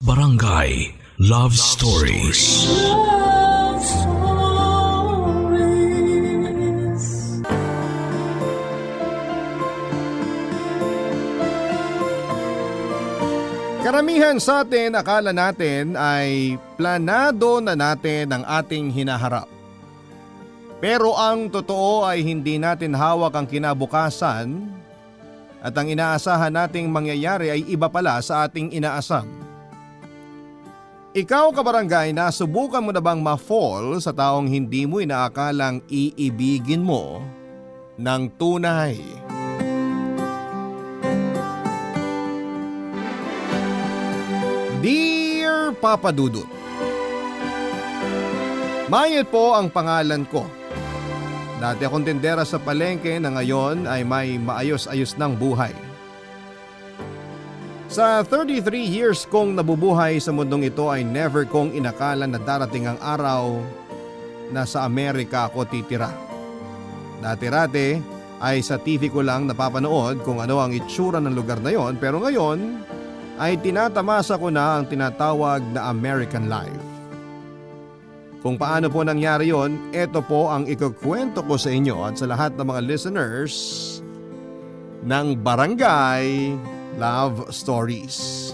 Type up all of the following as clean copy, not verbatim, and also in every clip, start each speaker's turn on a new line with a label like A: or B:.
A: Barangay Love Stories.
B: Love Stories.
C: Karamihan sa atin akala natin ay planado na natin ang ating hinaharap. Pero ang totoo ay hindi natin hawak ang kinabukasan at ang inaasahan nating mangyayari ay iba pala sa ating inaasam. Ikaw kabarangay, nasubukan mo na bang ma-fall sa taong hindi mo inaakalang iibigin mo ng tunay? Dear Papa Dudut, Mayet po ang pangalan ko. Dati akong tindera sa palengke na ngayon ay may maayos-ayos ng buhay. Sa 33 years kong nabubuhay sa mundong ito ay never kong inakala na darating ang araw na sa Amerika ako titira. Dati-rati ay sa TV ko lang napapanood kung ano ang itsura ng lugar na yon, pero ngayon ay tinatamasa ko na ang tinatawag na American life. Kung paano po nangyari yon, ito po ang ikukwento ko sa inyo at sa lahat ng mga listeners ng Barangay Love Stories.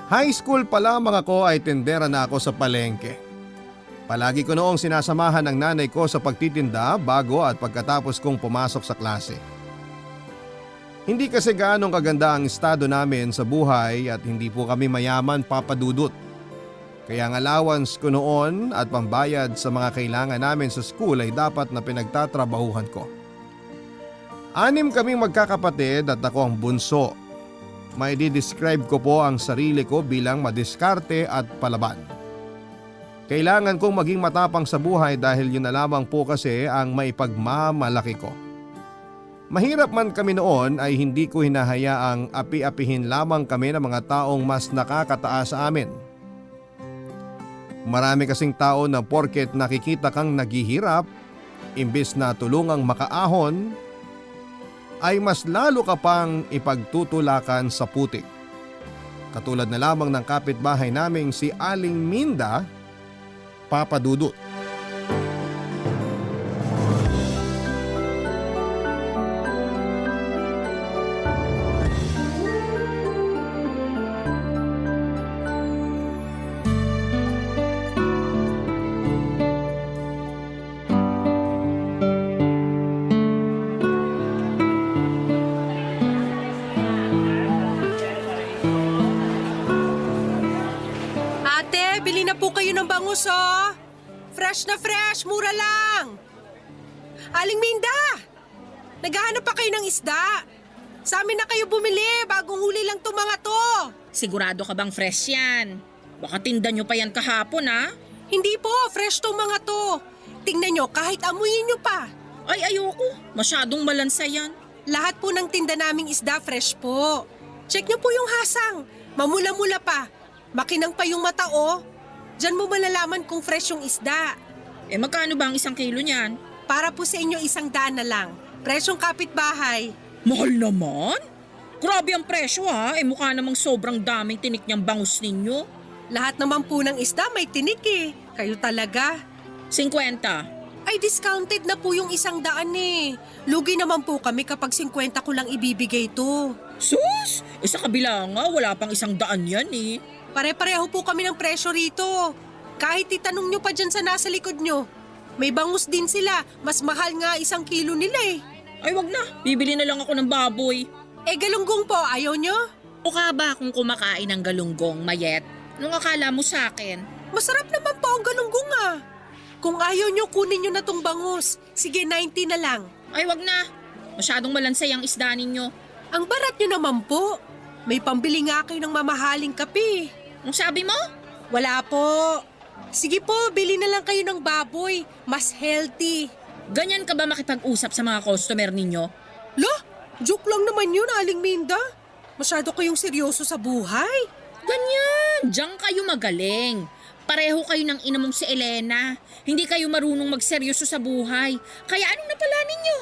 C: High school pa lamang ako ay tendera na ako sa palengke. Palagi ko noong sinasamahan ng nanay ko sa pagtitinda bago at pagkatapos kong pumasok sa klase. Hindi kasi gaanong kaganda ang estado namin sa buhay at hindi po kami mayaman, Papa Dudut. Kaya ang allowance ko noon at pambayad sa mga kailangan namin sa school ay dapat na pinagtatrabahuhan ko. 6 kaming magkakapatid at ako ang bunso. May di-describe ko po ang sarili ko bilang madiskarte at palaban. Kailangan kong maging matapang sa buhay dahil yun na lamang po kasi ang maipagmamalaki ko. Mahirap man kami noon ay hindi ko hinahayaang api-apihin lamang kami ng mga taong mas nakakataas sa amin. Marami kasing tao na porket nakikita kang naghihirap, imbes na tulungang makaahon, ay mas lalo ka pang ipagtutulakan sa putik. Katulad na lamang ng kapitbahay naming si Aling Minda, Papa Dudut.
D: Ate, bili na po kayo ng bangus, oh. Fresh na fresh, mura lang. Aling Minda, naghahanap pa kayo ng isda. Sa amin na kayo bumili, bagong huli lang to mga to.
E: Sigurado ka bang fresh yan? Baka tinda nyo pa yan kahapon, ha?
D: Hindi po, fresh to mga to. Tingnan nyo, kahit amuyin nyo pa.
E: Ay, ayoko. Masyadong malansa yan.
D: Lahat po ng tinda naming isda, fresh po. Check nyo po yung hasang. Mamula-mula pa. Makinang pa yung mata, oh. Diyan mo malalaman kung fresh yung isda.
E: Eh, magkano ba ang 1 kilo niyan?
D: Para po sa inyo 100 na lang. Presyong kapitbahay.
E: Mahal naman. Grabe ang presyo, ha? Eh, mukha namang sobrang daming tinik niyang bangus ninyo.
D: Lahat naman po ng isda may tinik eh. Kayo talaga.
E: 50.
D: Ay, discounted na po yung 100 eh. Lugi naman po kami kapag 50 ko lang ibibigay to.
E: Sus! Eh, sa kabila nga, wala pang 100 yan, eh.
D: Pare-pareho po kami ng presyo rito. Kahit itanong nyo pa dyan sa nasa likod nyo. May bangus din sila. Mas mahal nga 1 kilo nila eh.
E: Ay, wag na. Bibili na lang ako ng baboy.
D: Eh, galunggong po, ayaw nyo?
E: O ka ba kung kumakain ng galunggong, Mayet? Anong akala mo sa akin?
D: Masarap naman po ang galunggong ah. Kung ayaw nyo, kunin nyo na tong bangus. Sige, 90 na lang.
E: Ay, wag na. Masyadong malansay ang isda ninyo.
D: Ang barat nyo naman po. May pambili nga kayo ng mamahaling kape.
E: Ang sabi mo?
D: Wala po. Sige po, bili na lang kayo ng baboy. Mas healthy.
E: Ganyan ka ba makipag-usap sa mga customer ninyo?
D: Lo, joke lang naman yun, Aling Minda. Masyado kayong seryoso sa buhay.
E: Ganyan! Diyan kayo magaling. Pareho kayo ng ina mong si Elena. Hindi kayo marunong magseryoso sa buhay. Kaya anong napala ninyo?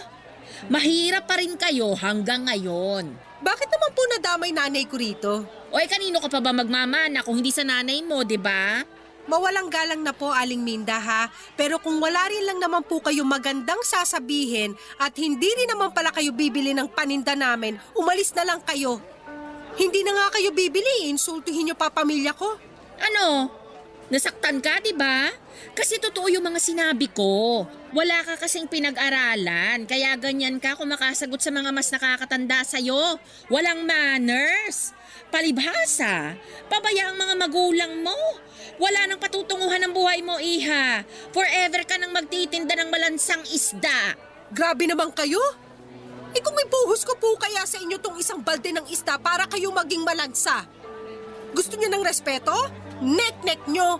E: Mahirap pa rin kayo hanggang ngayon.
D: Bakit naman po nadamay nanay ko rito?
E: O kanino ka pa ba magmamana kung hindi sa nanay mo, di ba?
D: Mawalang galang na po, Aling Minda ha. Pero kung wala rin lang naman po kayo magandang sasabihin at hindi rin naman pala kayo bibili ng paninda namin, umalis na lang kayo. Hindi na nga kayo bibili, insultuhin niyo pa pamilya ko.
E: Ano? Nasaktan ka, di ba? Kasi totoo yung mga sinabi ko. Wala ka kasing pinag-aralan, kaya ganyan ka kumakasagot sa mga mas nakakatanda sa'yo. Walang manners. Palibhasa, pabaya ang mga magulang mo. Wala nang patutunguhan ng buhay mo, iha. Forever ka nang magtitinda ng malansang isda.
D: Grabe naman kayo. Kung may buhos ko po kaya sa inyo tong isang balde ng isda para kayo maging malansa. Gusto niyo ng respeto? Nek-nek nyo.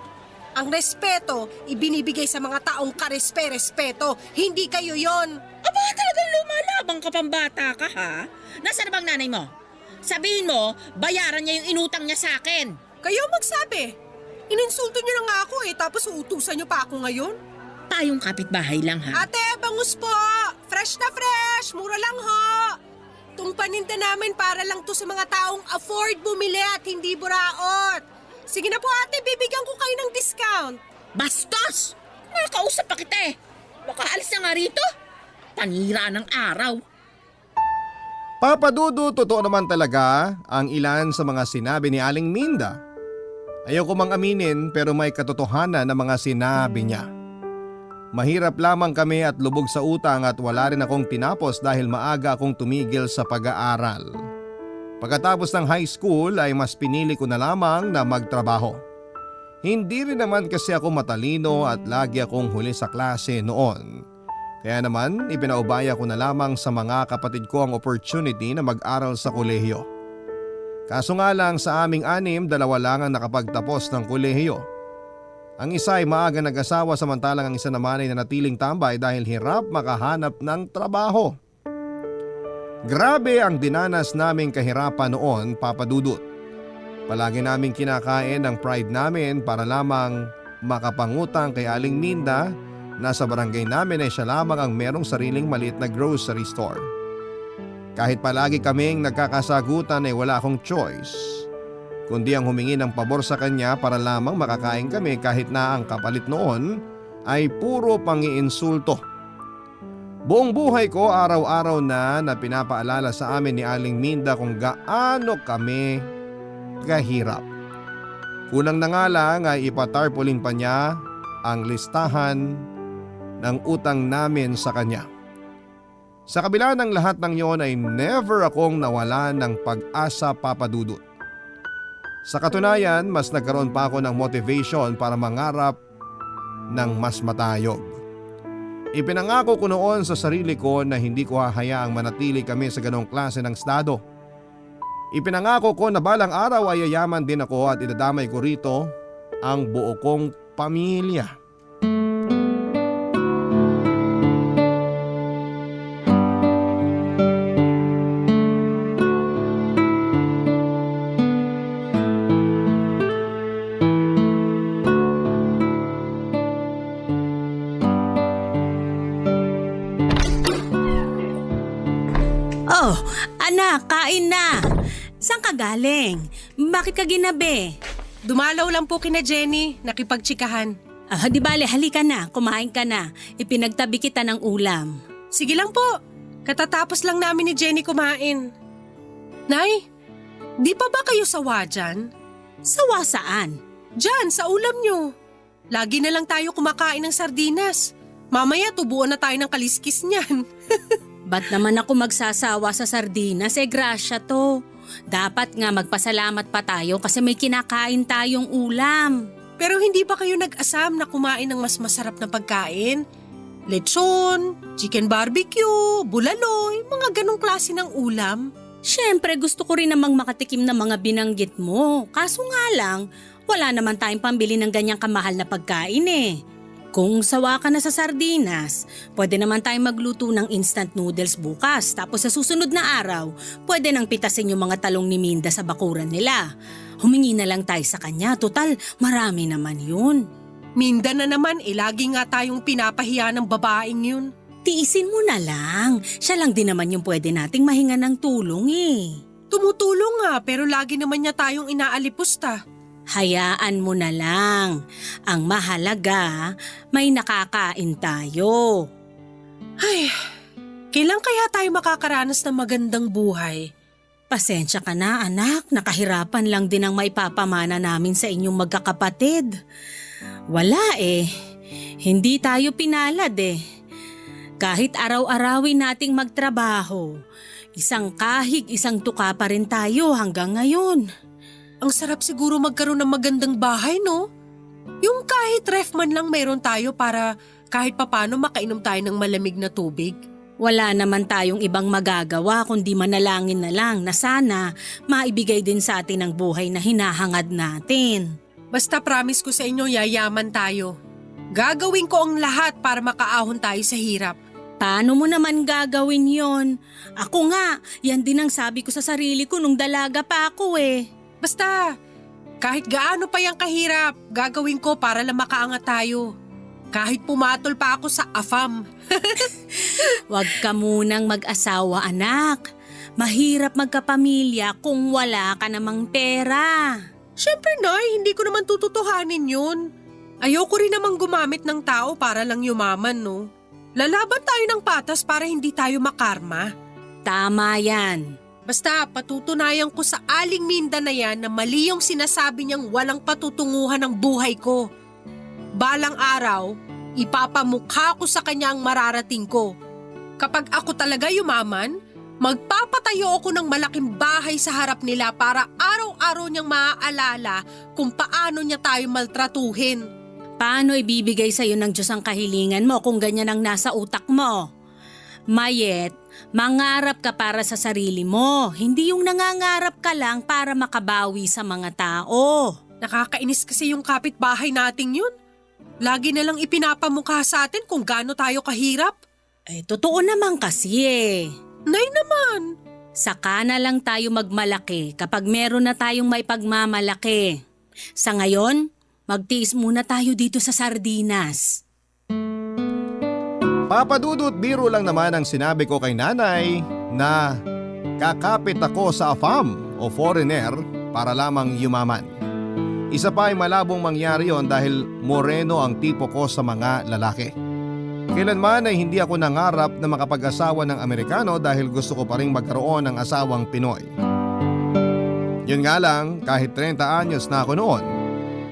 D: Ang respeto, ibinibigay sa mga taong karespe-respeto. Hindi kayo yon.
E: Aba, talagang lumalabang ka pambata ka, ha? Nasaan na bang nanay mo? Sabihin mo, bayaran niya yung inutang niya sa akin.
D: Kayo magsabi. Ininsulto niyo na nga ako tapos uutusan niyo pa ako ngayon.
E: Tayong kapitbahay lang, ha?
D: Ate, bangus po! Fresh na fresh! Mura lang ho! Itong paninda namin para lang to sa mga taong afford bumili at hindi buraot. Sige na po ate, bibigyan ko kayo ng discount.
E: Bastos! Nakakausap pa kita eh. Baka alis na nga rito. Panira ng araw.
C: Papa Dudu, totoo naman talaga ang ilan sa mga sinabi ni Aling Minda. Ayoko mang aminin pero may katotohanan na mga sinabi niya. Mahirap lamang kami at lubog sa utang at wala rin akong tinapos dahil maaga akong tumigil sa pag-aaral. Pagkatapos ng high school ay mas pinili ko na lamang na magtrabaho. Hindi rin naman kasi ako matalino at lagi akong huli sa klase noon. Kaya naman ipinaubaya ko na lamang sa mga kapatid ko ang opportunity na mag-aral sa kolehiyo. Kaso nga lang sa aming 6, 2 lang ang nakapagtapos ng kolehiyo. Ang isa ay maaga nag-asawa samantalang ang isa naman ay nanatiling tambay dahil hirap makahanap ng trabaho. Grabe ang dinanas naming kahirapan noon, Papa Dudut. Palagi naming kinakain ang pride namin para lamang makapangutang kay Aling Minda na sa barangay namin ay siya lamang ang merong sariling maliit na grocery store. Kahit palagi kaming nagkakasagutan ay wala akong choice, kundi ang humingi ng pabor sa kanya para lamang makakain kami kahit na ang kapalit noon ay puro pangiinsulto. Buong buhay ko araw-araw na pinapaalala sa amin ni Aling Minda kung gaano kami kahirap. Kulang na nga lang ay ipatarpaulin pa niya ang listahan ng utang namin sa kanya. Sa kabila ng lahat ng yon ay never akong nawala ng pag-asa, Papa Dudut. Sa katunayan, mas nagkaroon pa ako ng motivation para mangarap ng mas matayog. Ipinangako ko noon sa sarili ko na hindi ko hahayaang manatili kami sa ganong klase ng estado. Ipinangako ko na balang araw ay yayaman din ako at idadamay ko rito ang buo kong pamilya.
B: Oh, anak, kain na. Saan ka galing? Bakit ka ginabi?
D: Dumalaw lang po kina Jenny, nakipagtsikahan.
B: Di bale, halika na, kumain ka na. Ipinagtabi kita ng ulam.
D: Sige lang po, katatapos lang namin ni Jenny kumain. Nay, di pa ba kayo sawa dyan?
B: Sawa saan?
D: Dyan, sa ulam nyo. Lagi na lang tayo kumakain ng sardinas. Mamaya tubuan na tayo ng kaliskis niyan.
B: Ba't naman ako magsasawa sa sardinas? Grasya to. Dapat nga magpasalamat pa tayo kasi may kinakain tayong ulam.
D: Pero hindi ba kayo nag-asam na kumain ng mas masarap na pagkain? Lechon, chicken barbecue, bulaloy, mga ganong klase ng ulam.
B: Siyempre gusto ko rin namang makatikim ng mga binanggit mo. Kaso nga lang, wala naman tayong pambili ng ganyang kamahal na pagkain eh. Kung sawa ka na sa sardinas, pwede naman tayong magluto ng instant noodles bukas. Tapos sa susunod na araw, pwede nang pitasin yung mga talong ni Minda sa bakuran nila. Humingi na lang tayo sa kanya. Total, marami naman yun.
D: Minda na naman, lagi nga tayong pinapahiya ng babaeng yun.
B: Tiisin mo na lang. Siya lang din naman yung pwede nating mahinga ng tulong eh.
D: tumutulong nga pero lagi naman niya tayong inaalipusta.
B: Hayaan mo na lang. Ang mahalaga, may nakakain tayo.
D: Ay, kailan kaya tayo makakaranas ng magandang buhay?
B: Pasensya ka na anak, nakahirapan lang din ang maipapamana namin sa inyong magkakapatid. Wala hindi tayo pinalad Kahit araw-arawin nating magtrabaho, isang kahig, isang tuka pa rin tayo hanggang ngayon.
D: Ang sarap siguro magkaroon ng magandang bahay, no? Yung kahit ref man lang mayroon tayo para kahit papano makainom tayo ng malamig na tubig.
B: Wala naman tayong ibang magagawa kundi manalangin na lang na sana maibigay din sa atin ang buhay na hinahangad natin.
D: Basta promise ko sa inyo, yayaman tayo. Gagawin ko ang lahat para makaahon tayo sa hirap.
B: Paano mo naman gagawin yon? Ako nga, yan din ang sabi ko sa sarili ko nung dalaga pa ako
D: Basta, kahit gaano pa yung kahirap, gagawin ko para lang makaangat tayo. Kahit pumatol pa ako sa AFAM.
B: Huwag ka munang mag-asawa anak. Mahirap magkapamilya kung wala ka namang pera.
D: Siyempre, Nay, hindi ko naman tututuhanin yun. Ayoko rin namang gumamit ng tao para lang yumaman, no? Lalaban tayo ng patas para hindi tayo makarma.
B: Tama yan.
D: Basta patutunayan ko sa Aling Minda na yan na mali yung sinasabi niyang walang patutunguhan ng buhay ko. Balang araw, ipapamukha ko sa kanya ang mararating ko. Kapag ako talaga yumaman, magpapatayo ako ng malaking bahay sa harap nila para araw-araw niyang maaalala kung paano niya tayo maltratuhin.
B: Paano ibibigay sa'yo ng Diyos ang kahilingan mo kung ganyan ang nasa utak mo? Mayet, mangarap ka para sa sarili mo, hindi yung nangangarap ka lang para makabawi sa mga tao.
D: Nakakainis kasi yung kapitbahay nating yun. Lagi na lang ipinapamukha sa atin kung gaano tayo kahirap.
B: Totoo naman kasi
D: Nay naman!
B: Saka na lang tayo magmalaki kapag meron na tayong may pagmamalaki. Sa ngayon, magtiis muna tayo dito sa sardinas.
C: Papadudot biro lang naman ang sinabi ko kay nanay na kakapit ako sa AFAM o foreigner para lamang yumaman. Isa pa ay malabong mangyari yon dahil moreno ang tipo ko sa mga lalaki. Kailanman ay hindi ako nangarap na makapag-asawa ng Amerikano dahil gusto ko pa rin magkaroon ng asawang Pinoy. Yun nga lang, kahit 30 anyos na ako noon,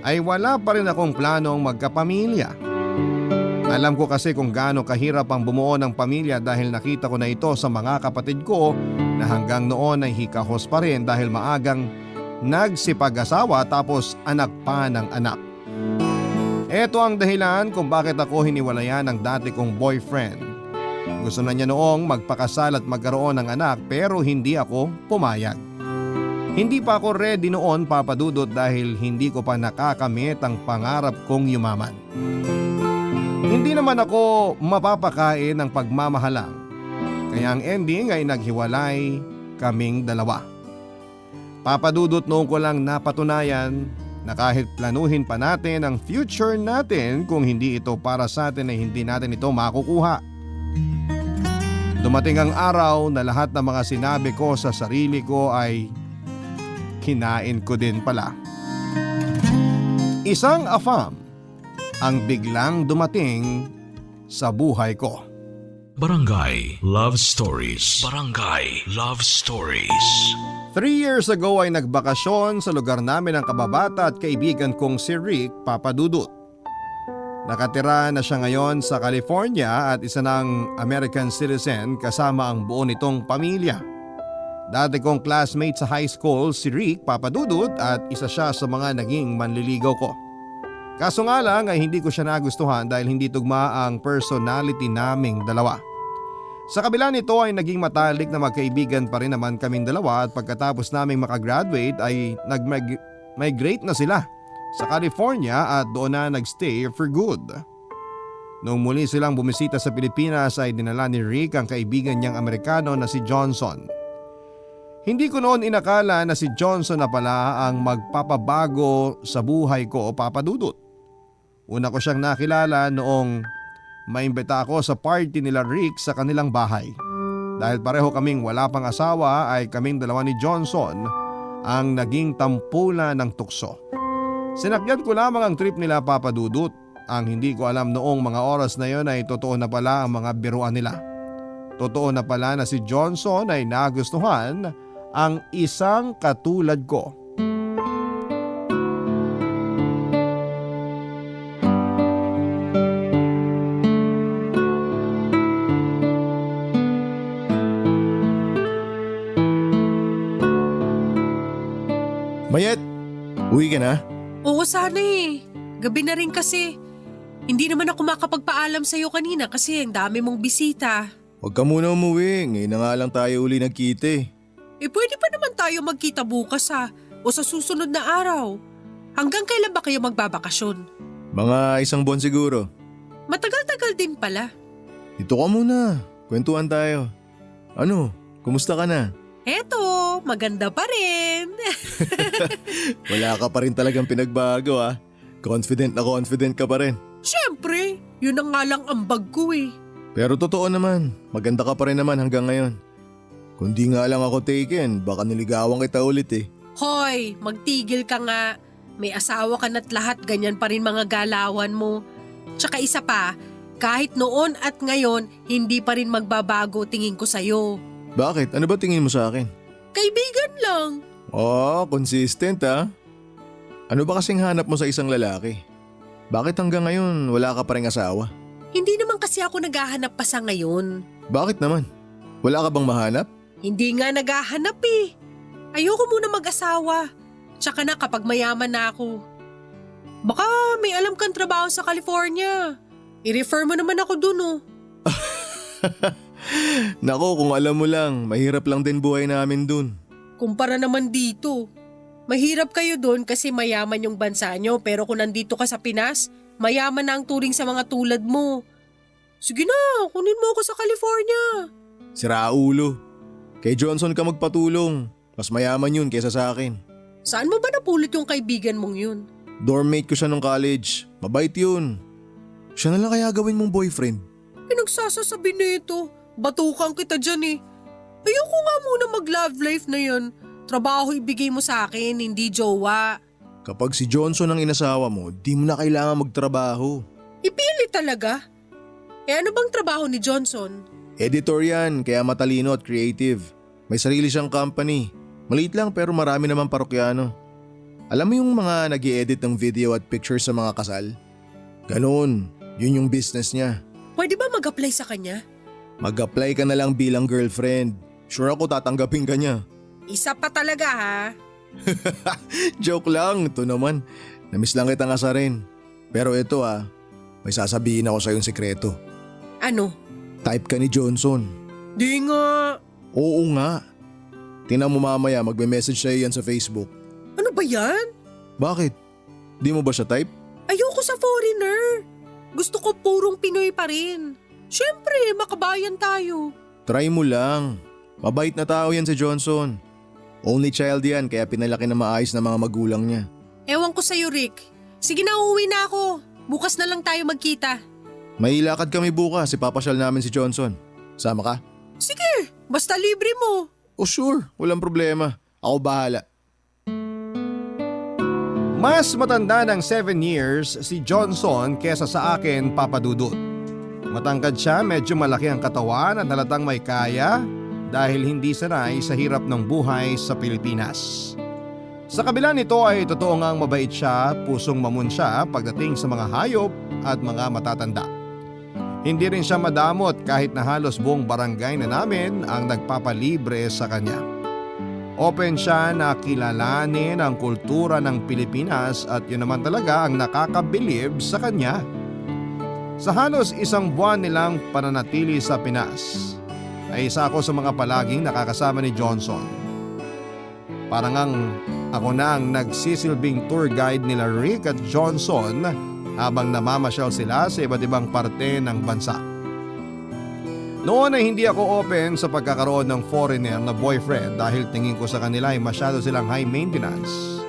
C: ay wala pa rin akong planong magkapamilya. Alam ko kasi kung gaano kahirap ang bumuo ng pamilya dahil nakita ko na ito sa mga kapatid ko na hanggang noon ay hikahos pa rin dahil maagang nagsipag-asawa tapos anak pa ng anak. Ito ang dahilan kung bakit ako hiniwalayan ng dati kong boyfriend. Gusto na niya noong magpakasal at magkaroon ng anak pero hindi ako pumayag. Hindi pa ako ready noon papadudot dahil hindi ko pa nakakamit ang pangarap kong yumaman. Hindi naman ako mapapakain ng pagmamahalang, kaya ang ending ay naghiwalay kaming dalawa. Papadudot noon ko lang napatunayan na kahit planuhin pa natin ang future natin kung hindi ito para sa atin ay hindi natin ito makukuha. Dumating ang araw na lahat ng mga sinabi ko sa sarili ko ay kinain ko din pala. Isang AFAM ang biglang dumating sa buhay ko.
A: Barangay Love Stories. Barangay Love Stories.
C: 3 years ago ay nagbakasyon sa lugar namin ang kababata at kaibigan kong si Rick Papadudut. Nakatira na siya ngayon sa California at isa ng American citizen kasama ang buo nitong pamilya. Dati kong classmate sa high school si Rick Papadudut at isa siya sa mga naging manliligaw ko. Kaso nga lang ay hindi ko siya nagustuhan dahil hindi tugma ang personality naming dalawa. Sa kabila nito ay naging matalik na magkaibigan pa rin naman kaming dalawa at pagkatapos naming makagraduate ay nag-migrate na sila sa California at doon na nagstay for good. Noong muli silang bumisita sa Pilipinas ay dinala ni Rick ang kaibigan niyang Amerikano na si Johnson. Hindi ko noon inakala na si Johnson na pala ang magpapabago sa buhay ko o papadudot. Una ko siyang nakilala noong maimbita ako sa party nila Rick sa kanilang bahay. Dahil pareho kaming wala pang asawa ay kaming dalawa ni Johnson ang naging tampulan ng tukso. Sinakyan ko lamang ang trip nila Papa Dudut. Ang hindi ko alam noong mga oras na yon ay totoo na pala ang mga biruan nila. Totoo na pala na si Johnson ay nagustuhan ang isang katulad ko.
F: Mayet, uwi ka na?
D: Oo sana eh. Gabi na rin kasi. Hindi naman ako makapagpaalam sa'yo kanina kasi ang dami mong bisita.
F: Huwag ka muna umuwi, ngayon na nga lang tayo uli nagkita eh.
D: Pwede pa naman tayo magkita bukas o sa susunod na araw. Hanggang kailan ba kayo magbabakasyon?
F: Mga 1 buwan siguro.
D: Matagal-tagal din pala.
F: Dito ka muna, kwentuhan tayo. Ano, kumusta ka na?
D: Eto, maganda pa rin.
F: Wala ka pa rin talagang pinagbago ah. Confident ka pa rin.
D: Siyempre, yun ang nga lang ambag ko eh.
F: Pero totoo naman, maganda ka pa rin naman hanggang ngayon. Kung di nga lang ako taken, baka niligawan kita ulit eh.
D: Hoy, magtigil ka nga. May asawa ka na't lahat ganyan pa rin mga galawan mo. Tsaka isa pa, kahit noon at ngayon, hindi pa rin magbabago tingin ko sa'yo.
F: Bakit? Ano ba tingin mo sa akin?
D: Kaibigan lang.
F: Oh, consistent ah. Ano ba kasing hanap mo sa isang lalaki? Bakit hanggang ngayon wala ka pa ring asawa?
D: Hindi naman kasi ako naghahanap pa sa ngayon.
F: Bakit naman? Wala ka bang mahanap?
D: Hindi nga naghahanap eh. Ayoko muna mag-asawa. Tsaka na kapag mayaman na ako. Baka may alam kang trabaho sa California. I-refer mo naman ako dun oh.
F: Nako, kung alam mo lang, mahirap lang din buhay namin dun.
D: Kumpara naman dito. Mahirap kayo dun kasi mayaman yung bansa nyo pero kung nandito ka sa Pinas, mayaman na ang turing sa mga tulad mo. Sige na, kunin mo ako sa California.
F: Sira ulo. Kay Johnson ka magpatulong. Mas mayaman yun kaysa sa akin.
D: Saan mo ba napulot yung kaibigan mong yun?
F: Dormmate ko siya nung college. Mabait yun. Siya na lang kaya gawin mong boyfriend.
D: Pinagsasasabi nito. Batukan kita dyan eh. Ayoko nga muna mag-love life na yan. Trabaho ibigay mo sa akin, hindi jowa.
F: Kapag si Johnson ang inasawa mo, di mo na kailangan magtrabaho.
D: Ipili talaga. Ano bang trabaho ni Johnson?
F: Editor yan, kaya matalino at creative. May sarili siyang company. Maliit lang pero marami naman parokyano. Alam mo yung mga nag-i-edit ng video at pictures sa mga kasal? Ganon, yun yung business niya.
D: Pwede ba mag-apply sa kanya?
F: Mag-apply ka na lang bilang girlfriend. Sure ako tatanggapin ka niya.
D: Isa pa talaga ha.
F: Joke lang, ito naman. Namiss lang kitang asarin. Pero ito may sasabihin ako sa yung sekreto.
D: Ano?
F: Type ka ni Johnson.
D: Di nga.
F: Oo nga. Tingnan mo mamaya magme-message sa'yo yan sa Facebook.
D: Ano ba yan?
F: Bakit? Di mo ba siya type?
D: Ayoko sa foreigner. Gusto ko purong Pinoy pa rin. Siyempre, makabayan tayo.
F: Try mo lang. Mabait na tao yan si Johnson. Only child yan kaya pinalaki na maayos ng mga magulang niya.
D: Ewan ko sa'yo, Rick. Sige na, uuwi na ako. Bukas na lang tayo magkita.
F: May lakad kami bukas, ipapasyal namin si Johnson. Sama ka?
D: Sige, basta libre mo.
F: Oh sure, walang problema. Ako bahala.
C: Mas matanda ng 7 years si Johnson kesa sa akin, Papa Dudut. Matangkad siya, medyo malaki ang katawan at halatang may kaya dahil hindi sanay sa hirap ng buhay sa Pilipinas. Sa kabila nito ay totoo ngang mabait siya, pusong mamun siya pagdating sa mga hayop at mga matatanda. Hindi rin siya madamot kahit na halos buong barangay na namin ang nagpapalibre sa kanya. Open siya na kilalanin ang kultura ng Pilipinas at yun naman talaga ang nakakabilib sa kanya. Sa halos 1 buwan nilang pananatili sa Pinas, ay isa ako sa mga palaging nakakasama ni Johnson. Parang ako na ang nagsisilbing tour guide nila Rick at Johnson habang namamasyal sila sa iba't ibang parte ng bansa. Noon ay hindi ako open sa pagkakaroon ng foreigner na boyfriend dahil tingin ko sa kanila ay masyado silang high maintenance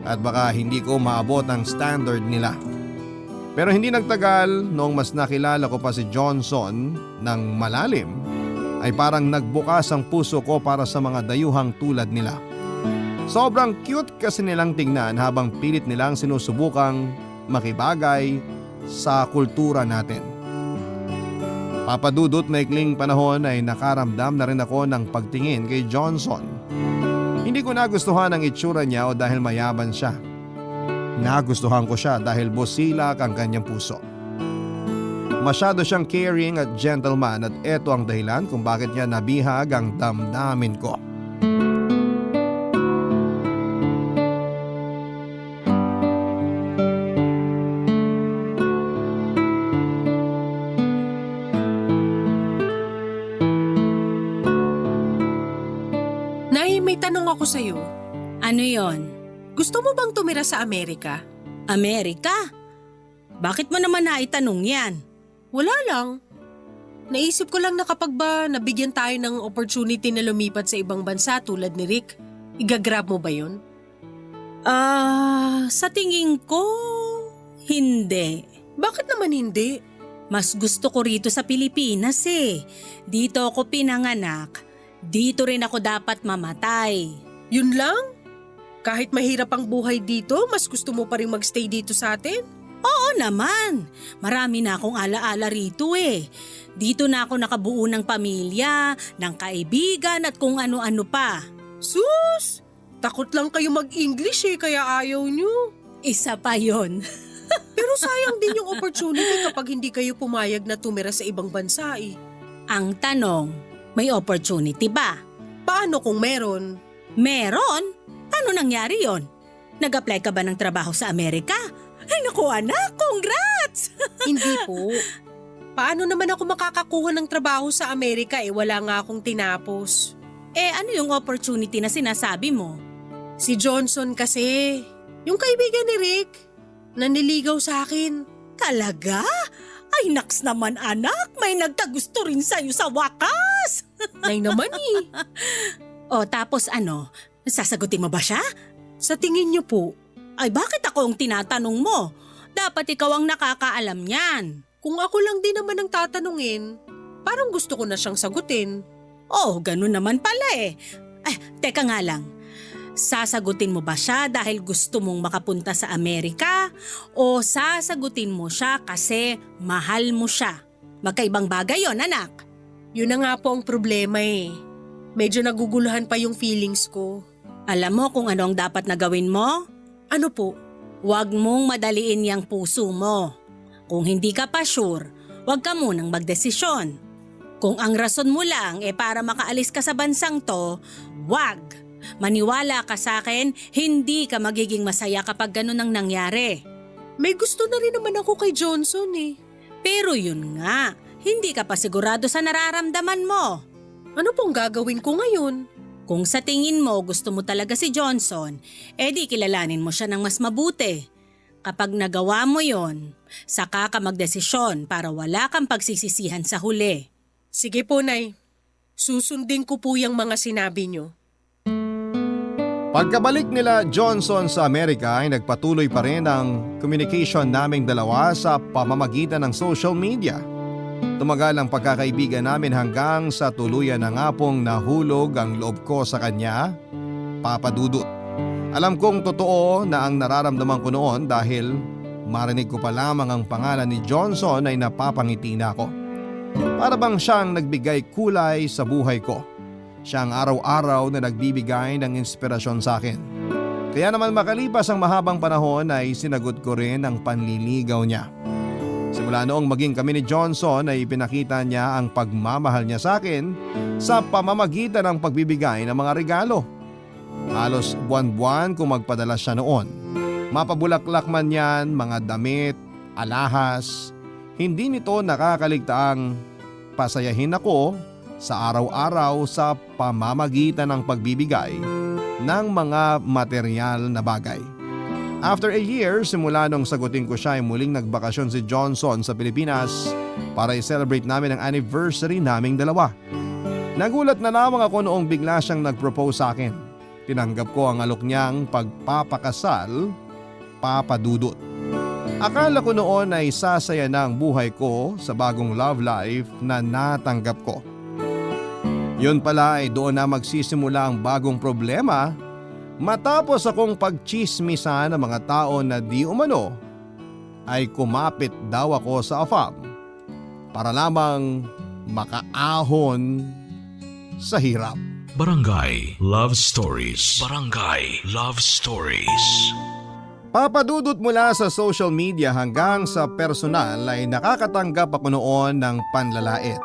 C: at baka hindi ko maabot ang standard nila. Pero hindi nagtagal noong mas nakilala ko pa si Johnson ng malalim ay parang nagbukas ang puso ko para sa mga dayuhang tulad nila. Sobrang cute kasi nilang tingnan habang pilit nilang sinusubukang makibagay sa kultura natin. Papadudot maikling panahon ay nakaramdam na rin ako ng pagtingin kay Johnson. Hindi ko nagustuhan ang itsura niya o dahil mayaman siya. Nagustuhan ko siya dahil busilak ang kanyang puso. Masyado siyang caring at gentleman at eto ang dahilan kung bakit niya nabihag ang damdamin ko.
D: Nay, may tanong ako sa'yo.
B: Ano yon?
D: Gusto mo bang tumira sa Amerika?
B: Amerika? Bakit mo naman naitanong yan?
D: Wala lang. Naisip ko lang na kapag ba nabigyan tayo ng opportunity na lumipat sa ibang bansa tulad ni Rick, igagrab mo ba yun?
B: Sa tingin ko, hindi.
D: Bakit naman hindi?
B: Mas gusto ko rito sa Pilipinas eh. Dito ako pinanganak. Dito rin ako dapat mamatay.
D: Yun lang? Kahit mahirap ang buhay dito, mas gusto mo pa rin magstay dito sa atin?
B: Oo naman. Marami na akong alaala rito eh. Dito na ako nakabuo ng pamilya, ng kaibigan at kung ano-ano pa.
D: Sus! Takot lang kayo mag-English eh, kaya ayaw nyo.
B: Isa pa yon.
D: Pero sayang din yung opportunity kapag hindi kayo pumayag na tumira sa ibang bansa eh.
B: Ang tanong, may opportunity ba?
D: Paano kung meron?
B: Meron? Ano nangyari yon? Nag-apply ka ba ng trabaho sa Amerika? Ay naku anak, congrats!
D: Hindi po. Paano naman ako makakakuha ng trabaho sa Amerika eh wala nga akong tinapos?
B: Ano yung opportunity na sinasabi mo?
D: Si Johnson kasi, yung kaibigan ni Rick, naniligaw sa akin.
B: Talaga? Ay naks naman anak, may nagkagusto rin sa'yo sa wakas!
D: Nay naman eh.
B: O tapos ano, sasagutin mo ba siya?
D: Sa tingin niyo po,
B: Ay bakit ako ang tinatanong mo? Dapat ikaw ang nakakaalam niyan.
D: kung ako lang din naman ang tatanungin, parang gusto ko na siyang sagutin.
B: Oh, ganun naman pala eh. Teka nga lang. Sasagutin mo ba siya dahil gusto mong makapunta sa Amerika? O sasagutin mo siya kasi mahal mo siya? Magkaibang bagay yon, anak.
D: Yun na nga po ang problema eh. Medyo naguguluhan pa yung feelings ko.
B: Alam mo kung ano ang dapat na gawin mo?
D: Ano po?
B: Huwag mong madaliin yung puso mo. Kung hindi ka pa sure, huwag ka munang magdesisyon. Kung ang rason mo lang para makaalis ka sa bansang to, wag. Maniwala ka sa akin, hindi ka magiging masaya kapag ganun ang nangyari.
D: May gusto na rin naman ako kay Johnson eh.
B: Pero yun nga, hindi ka pa sigurado sa nararamdaman mo.
D: Ano pong gagawin ko ngayon?
B: Kung sa tingin mo gusto mo talaga si Johnson, di kilalanin mo siya ng mas mabuti. Kapag nagawa mo yon, saka ka magdesisyon para wala kang pagsisisihan sa huli.
D: Sige po, Nay. Susundin ko po yung mga sinabi niyo.
C: Pagkabalik nila Johnson sa Amerika ay nagpatuloy pa rin ang communication naming dalawa sa pamamagitan ng social media. Tumagal ang pagkakaibigan namin hanggang sa tuluyan na nga pong nahulog ang loob ko sa kanya, Papa Dudut. Alam kong totoo na ang nararamdaman ko noon dahil marinig ko pa lamang ang pangalan ni Johnson ay napapangiti na ako. Para bang siyang nagbigay kulay sa buhay ko. Siya ang araw-araw na nagbibigay ng inspirasyon sa akin. Kaya naman makalipas ang mahabang panahon ay sinagot ko rin ang panliligaw niya. Simula noong maging kami ni Johnson ay pinakita niya ang pagmamahal niya sa akin sa pamamagitan ng pagbibigay ng mga regalo. Halos buwan-buwan kung magpadala siya noon. Mapabulaklak man yan, mga damit, alahas. Hindi nito nakakaligtaang pasayahin ako sa araw-araw sa pamamagitan ng pagbibigay ng mga material na bagay. After a year, simula nung sagutin ko siya ay muling nagbakasyon si Johnson sa Pilipinas para i-celebrate namin ang anniversary naming dalawa. Nagulat na lamang ako noong bigla siyang nag-propose sa akin. Tinanggap ko ang alok niyang pagpapakasal, Papa Dudut. Akala ko noon ay sasaya na ang buhay ko sa bagong love life na natanggap ko. Yun pala ay doon na magsisimula ang bagong problema matapos akong pagchismisan ng mga tao na di umano ay kumapit daw ako sa AFAM para lamang makaahon sa hirap.
A: Barangay Love Stories. Barangay Love Stories.
C: Papadudot mula sa social media hanggang sa personal ay nakakatanggap ako noon ng panlalait.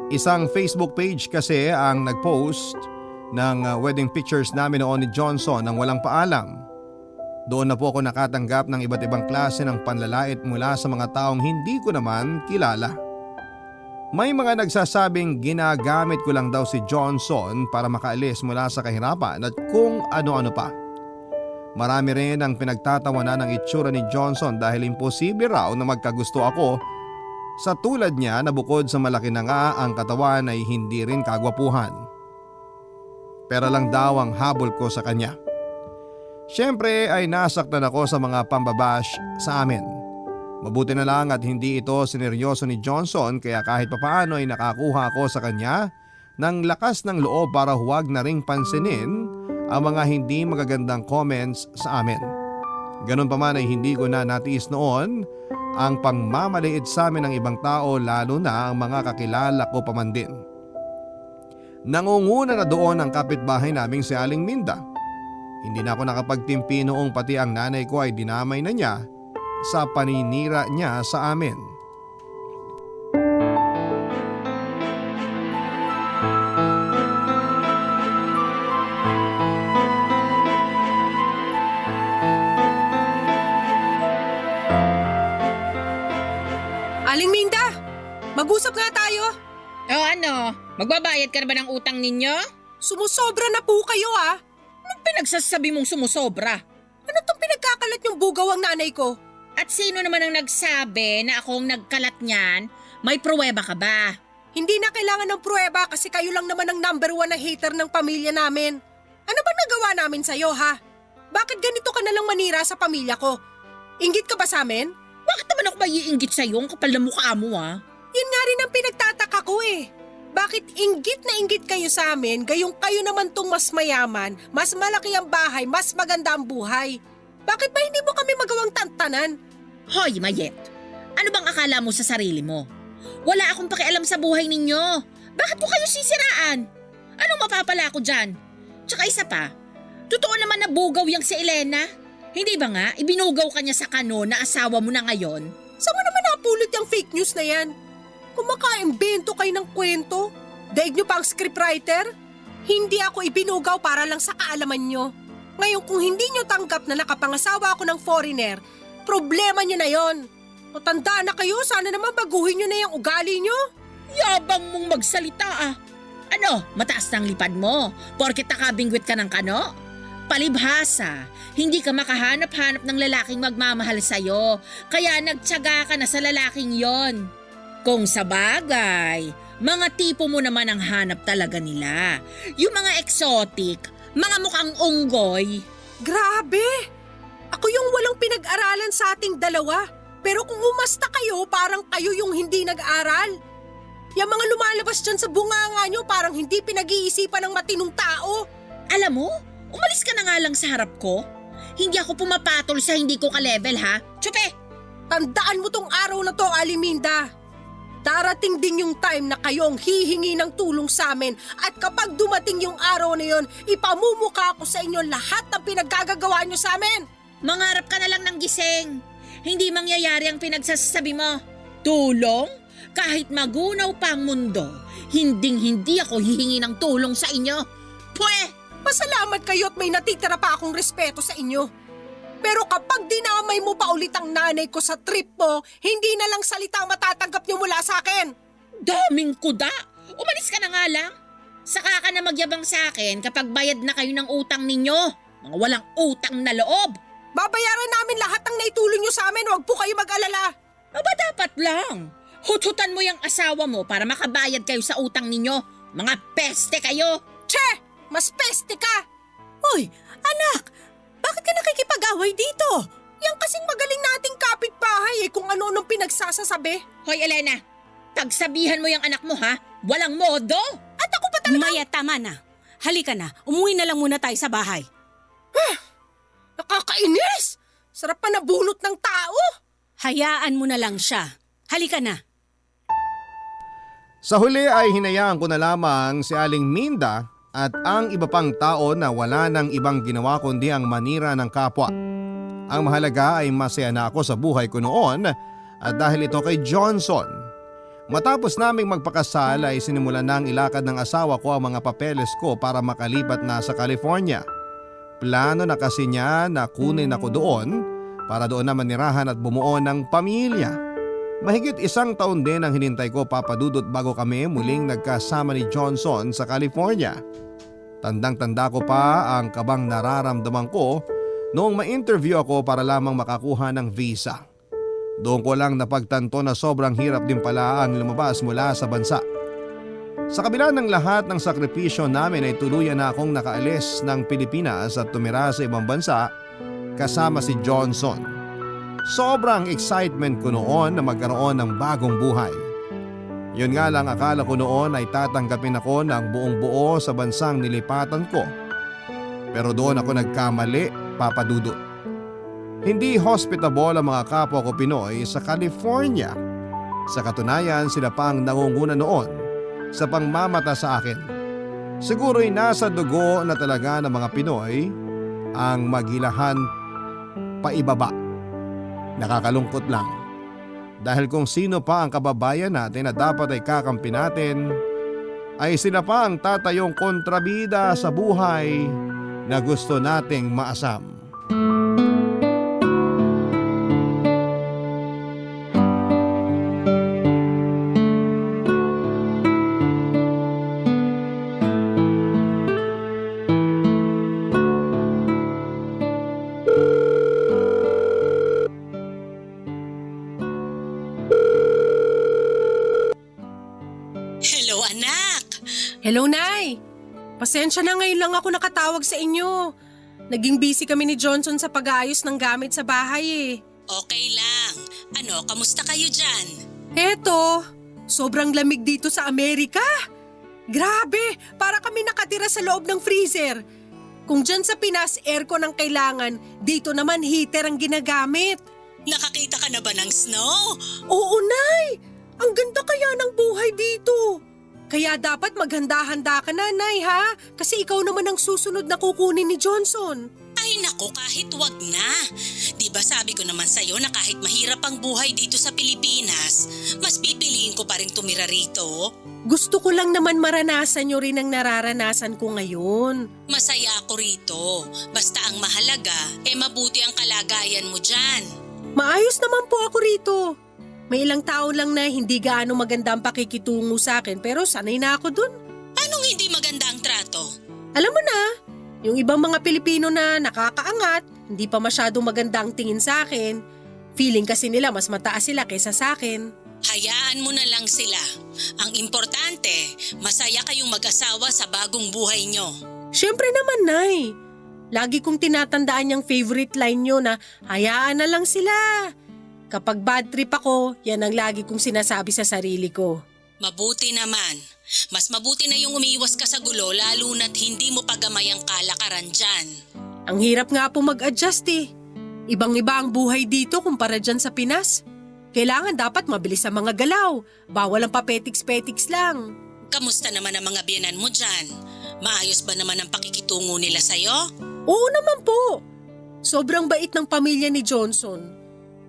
C: Isang Facebook page kasi ang nagpost ng wedding pictures namin noon ni Johnson nang walang paalam. Doon na po ako nakatanggap ng iba't ibang klase ng panlalait mula sa mga taong hindi ko naman kilala. May mga nagsasabing ginagamit ko lang daw si Johnson para makaalis mula sa kahirapan at kung ano-ano pa. Marami rin ang pinagtatawanan ng itsura ni Johnson dahil imposible raw na magkagusto ako sa tulad niya na bukod sa malaki na nga ang katawan ay hindi rin kagwapuhan. Pera lang daw ang habol ko sa kanya. Siyempre ay nasaktan ako sa mga pambabash sa amin. Mabuti na lang at hindi ito sineryoso ni Johnson kaya kahit papaano ay nakakuha ako sa kanya ng lakas ng loob para huwag na ring pansinin ang mga hindi magagandang comments sa amin. Ganun pa man ay hindi ko na natiis noon ang pangmamaliit sa amin ng ibang tao lalo na ang mga kakilala ko pa man din. Nangunguna na doon ang kapitbahay naming si Aling Minda. Hindi na ako nakapagtimpi noong pati ang nanay ko ay dinamay na niya sa paninira niya sa amin.
D: Aling Minda, mag-usap nga tayo.
E: O ano, magbabayad ka na ba ng utang ninyo?
D: Sumusobra na po kayo ah.
E: Anong pinagsasabi mong sumusobra?
D: Ano tong pinagkakalat yung bugaw ang nanay ko?
E: At sino naman ang nagsabi na akong nagkalat niyan? May pruweba ka ba?
D: Hindi na kailangan ng pruweba kasi kayo lang naman ang number 1 na hater ng pamilya namin. Ano ba nagawa namin sa'yo ha? Bakit ganito ka nalang manira sa pamilya ko? Inggit ka ba sa amin?
E: Bakit naman ako maiinggit sa'yo? Ang kapal na mukha mo
D: Yun nga rin ang pinagtataka ko eh. Bakit inggit na inggit kayo sa amin gayong kayo naman tong mas mayaman, mas malaki ang bahay, mas maganda ang buhay? Bakit ba hindi mo kami magawang tantanan?
E: Hoy, Mayet! Ano bang akala mo sa sarili mo? Wala akong pakialam sa buhay ninyo. Bakit ko kayo sisiraan? Anong mapapala ko dyan? Tsaka isa pa, totoo naman na bugaw yang si Elena. Hindi ba nga, ibinugaw ka niya sa kano na asawa mo na ngayon?
D: Saan mo naman napulot yung fake news na yan? Kumaka-imbento kayo ng kwento? Daig nyo pa ang scriptwriter? Hindi ako ibinugaw para lang sa kaalaman nyo. Ngayon kung hindi nyo tanggap na nakapangasawa ako ng foreigner, problema nyo na yon. O tanda na kayo, sana naman baguhin nyo na yung ugali nyo.
E: Yabang mong magsalita Ano, mataas ng lipad mo? Porket nakabingwit ka ng kano? Palibhasa, hindi ka makahanap-hanap ng lalaking magmamahal sa'yo, kaya nagtiyaga ka na sa lalaking yon. Kung sa bagay, mga tipo mo naman ang hanap talaga nila. Yung mga exotic, mga mukhang unggoy.
D: Grabe! Ako yung walang pinag-aralan sa ating dalawa. Pero kung umasta kayo, parang kayo yung hindi nag-aral. Yung mga lumalabas dyan sa bunganga nyo, parang hindi pinag-iisipan ng matinong tao.
E: Alam mo, umalis ka na nga lang sa harap ko. Hindi ako pumapatol sa hindi ko ka-level ha. Tsupe!
D: Tandaan mo tong araw na to, Aliminda. Darating din yung time na kayo ang hihingi ng tulong sa amin at kapag dumating yung araw na yon, ipamumuka ko sa inyo lahat ng pinaggagawa nyo sa amin.
E: Mangarap ka na lang ng gising. Hindi mangyayari ang pinagsasabi mo. Tulong? Kahit magunaw pa ang mundo, hinding-hindi ako hihingi ng tulong sa inyo. Pwe!
D: Pasalamat kayo at may natitira pa akong respeto sa inyo. Pero kapag dinamay mo pa ulit ang nanay ko sa trip mo, hindi na lang salita ang matatanggap niyo mula sa akin.
E: Daming kuda! Umalis ka na nga lang. Saka ka na magyabang sa akin kapag bayad na kayo ng utang ninyo. Mga walang utang na loob.
D: Babayaran namin lahat ng naitulong niyo sa amin, huwag po kayo mag-alala.
E: Aba dapat lang. Huthutan mo yung asawa mo para makabayad kayo sa utang ninyo. Mga peste kayo.
D: Che! Mas peste ka!
B: Uy, anak! Bakit ka nakikipag-away dito?
D: Yan kasing magaling nating kapitbahay kung ano-anong pinagsasasabi.
E: Hoy Elena, pagsabihan mo yung anak mo ha. Walang modo.
D: At ako pa
B: Maya, tama na. Halika na, umuwi na lang muna tayo sa bahay.
D: Nakakainis! Sarap pa na bunot ng tao!
B: Hayaan mo na lang siya. Halika na.
C: Sa huli ay hinayaan ko na lamang si Aling Minda at ang iba pang tao na wala nang ibang ginawa kundi ang manira ng kapwa. Ang mahalaga ay masaya na ako sa buhay ko noon at dahil ito kay Johnson. Matapos naming magpakasal ay sinimulan na ang ilakad ng asawa ko ang mga papeles ko para makalipat na sa California. Plano na kasi niya na kunin ako doon para doon na manirahan at bumuo ng pamilya. Mahigit 1 taon din ang hinintay ko, Papa Dudut, bago kami muling nagkasama ni Johnson sa California. Tandang-tanda ko pa ang kabang nararamdaman ko noong ma-interview ako para lamang makakuha ng visa. Doon ko lang napagtanto na sobrang hirap din pala ang lumabas mula sa bansa. Sa kabila ng lahat ng sakripisyo namin ay tuluyan na akong nakaalis ng Pilipinas at tumira sa ibang bansa kasama si Johnson. Sobrang excitement ko noon na magkaroon ng bagong buhay. Yun nga lang, akala ko noon ay tatanggapin ako ng buong buo sa bansang nilipatan ko. Pero doon ako nagkamali, Papa Dudut. Hindi hospitable ang mga kapwa ko Pinoy sa California. Sa katunayan, sila pa ang nangunguna noon sa pangmamata sa akin. Siguro'y nasa dugo na talaga ng mga Pinoy ang maghilahan paibaba. Nakakalungkot lang. Dahil kung sino pa ang kababayan natin na dapat ay kakampi natin, ay sila pa ang tatayong kontrabida sa buhay na gusto nating maasam.
B: Hello, anak.
D: Hello, Nay! Pasensya na, ngayon lang ako nakatawag sa inyo. Naging busy kami ni Johnson sa pag-aayos ng gamit sa bahay eh.
B: Okay lang. Ano, kamusta kayo dyan?
D: Eto, sobrang lamig dito sa Amerika. Grabe, para kami nakatira sa loob ng freezer. Kung dyan sa Pinas, aircon ang kailangan, dito naman heater ang ginagamit.
B: Nakakita ka na ba ng snow?
D: Oo, Nay! Ang ganda kaya ng buhay dito. Kaya dapat maghanda-handa ka na, Nay, ha? Kasi ikaw naman ang susunod na kukunin ni Johnson.
B: Ay nako, kahit wag na. Di ba sabi ko naman sa'yo na kahit mahirap ang buhay dito sa Pilipinas, mas pipiliin ko pa rin tumira rito.
D: Gusto ko lang naman maranasan nyo rin ang nararanasan ko ngayon.
B: Masaya ako rito. Basta ang mahalaga, mabuti ang kalagayan mo dyan.
D: Maayos naman po ako rito. May ilang tao lang na hindi gaano maganda ang pakikitungo sa akin pero sanay na ako dun.
B: Anong hindi maganda ang trato?
D: Alam mo na, yung ibang mga Pilipino na nakakaangat, hindi pa masyadong maganda ang tingin sa akin. Feeling kasi nila mas mataas sila kaysa sa akin.
B: Hayaan mo na lang sila. Ang importante, masaya kayong mag-asawa sa bagong buhay nyo.
D: Siyempre naman, Nay. Lagi kong tinatandaan yung favorite line nyo na hayaan na lang sila. Kapag bad trip ako, yan ang lagi kong sinasabi sa sarili ko.
B: Mabuti naman. Mas mabuti na yung umiiwas ka sa gulo lalo na't hindi mo pagamay ang kalakaran dyan.
D: Ang hirap nga po mag-adjust eh. Ibang-iba ang buhay dito kumpara dyan sa Pinas. Kailangan dapat mabilis ang mga galaw. Bawal ang papetiks-petiks lang.
B: Kamusta naman ang mga biyenan mo dyan? Maayos ba naman ang pakikitungo nila sa'yo?
D: Oo naman po. Sobrang bait ng pamilya ni Johnson.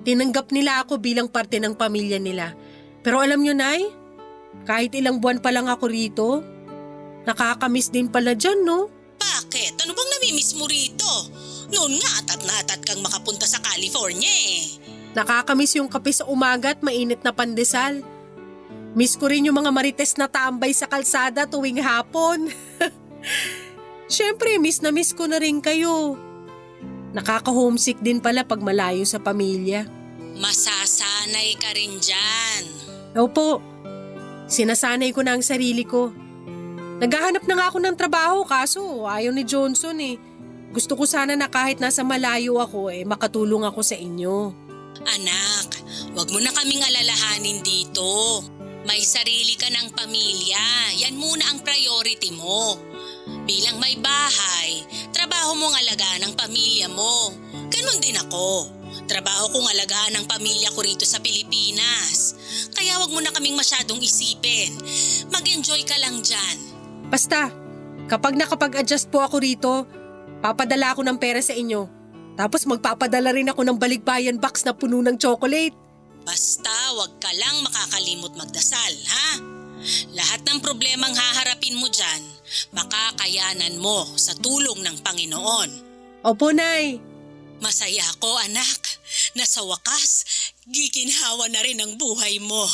D: Tinanggap nila ako bilang parte ng pamilya nila. Pero alam nyo, Nay, kahit ilang buwan pa lang ako rito, nakakamiss din pala dyan, no?
B: Bakit? Ano bang namimiss mo rito? Noon nga atat na atat kang makapunta sa California eh.
D: Nakakamiss yung kape sa umaga at mainit na pandesal. Miss ko rin yung mga marites na tambay sa kalsada tuwing hapon. Siyempre, miss na miss ko na rin kayo. Nakaka-homesick din pala pag malayo sa pamilya.
B: Masasanay ka rin dyan.
D: Opo, sinasanay ko na ang sarili ko. Naghahanap na nga ako ng trabaho kaso ayaw ni Johnson eh. Gusto ko sana na kahit nasa malayo ako makatulong ako sa inyo.
B: Anak, wag mo na kaming alalahanin dito. May sarili ka ng pamilya. Yan muna ang priority mo. Bilang may bahay, trabaho mong alagaan ang pamilya mo. Ganon din ako. Trabaho kong alagaan ang pamilya ko rito sa Pilipinas. Kaya wag mo na kaming masyadong isipin. Mag-enjoy ka lang dyan.
D: Basta, kapag nakapag-adjust po ako rito, papadala ako ng pera sa inyo. Tapos magpapadala rin ako ng balikbayan box na puno ng chocolate.
B: Basta wag ka lang makakalimot magdasal, ha? Lahat ng problemang haharapin mo dyan, makakayanan mo sa tulong ng Panginoon.
D: Opo, Nay.
B: Masaya ako, anak, na sa wakas, giginhawa na rin ang buhay mo.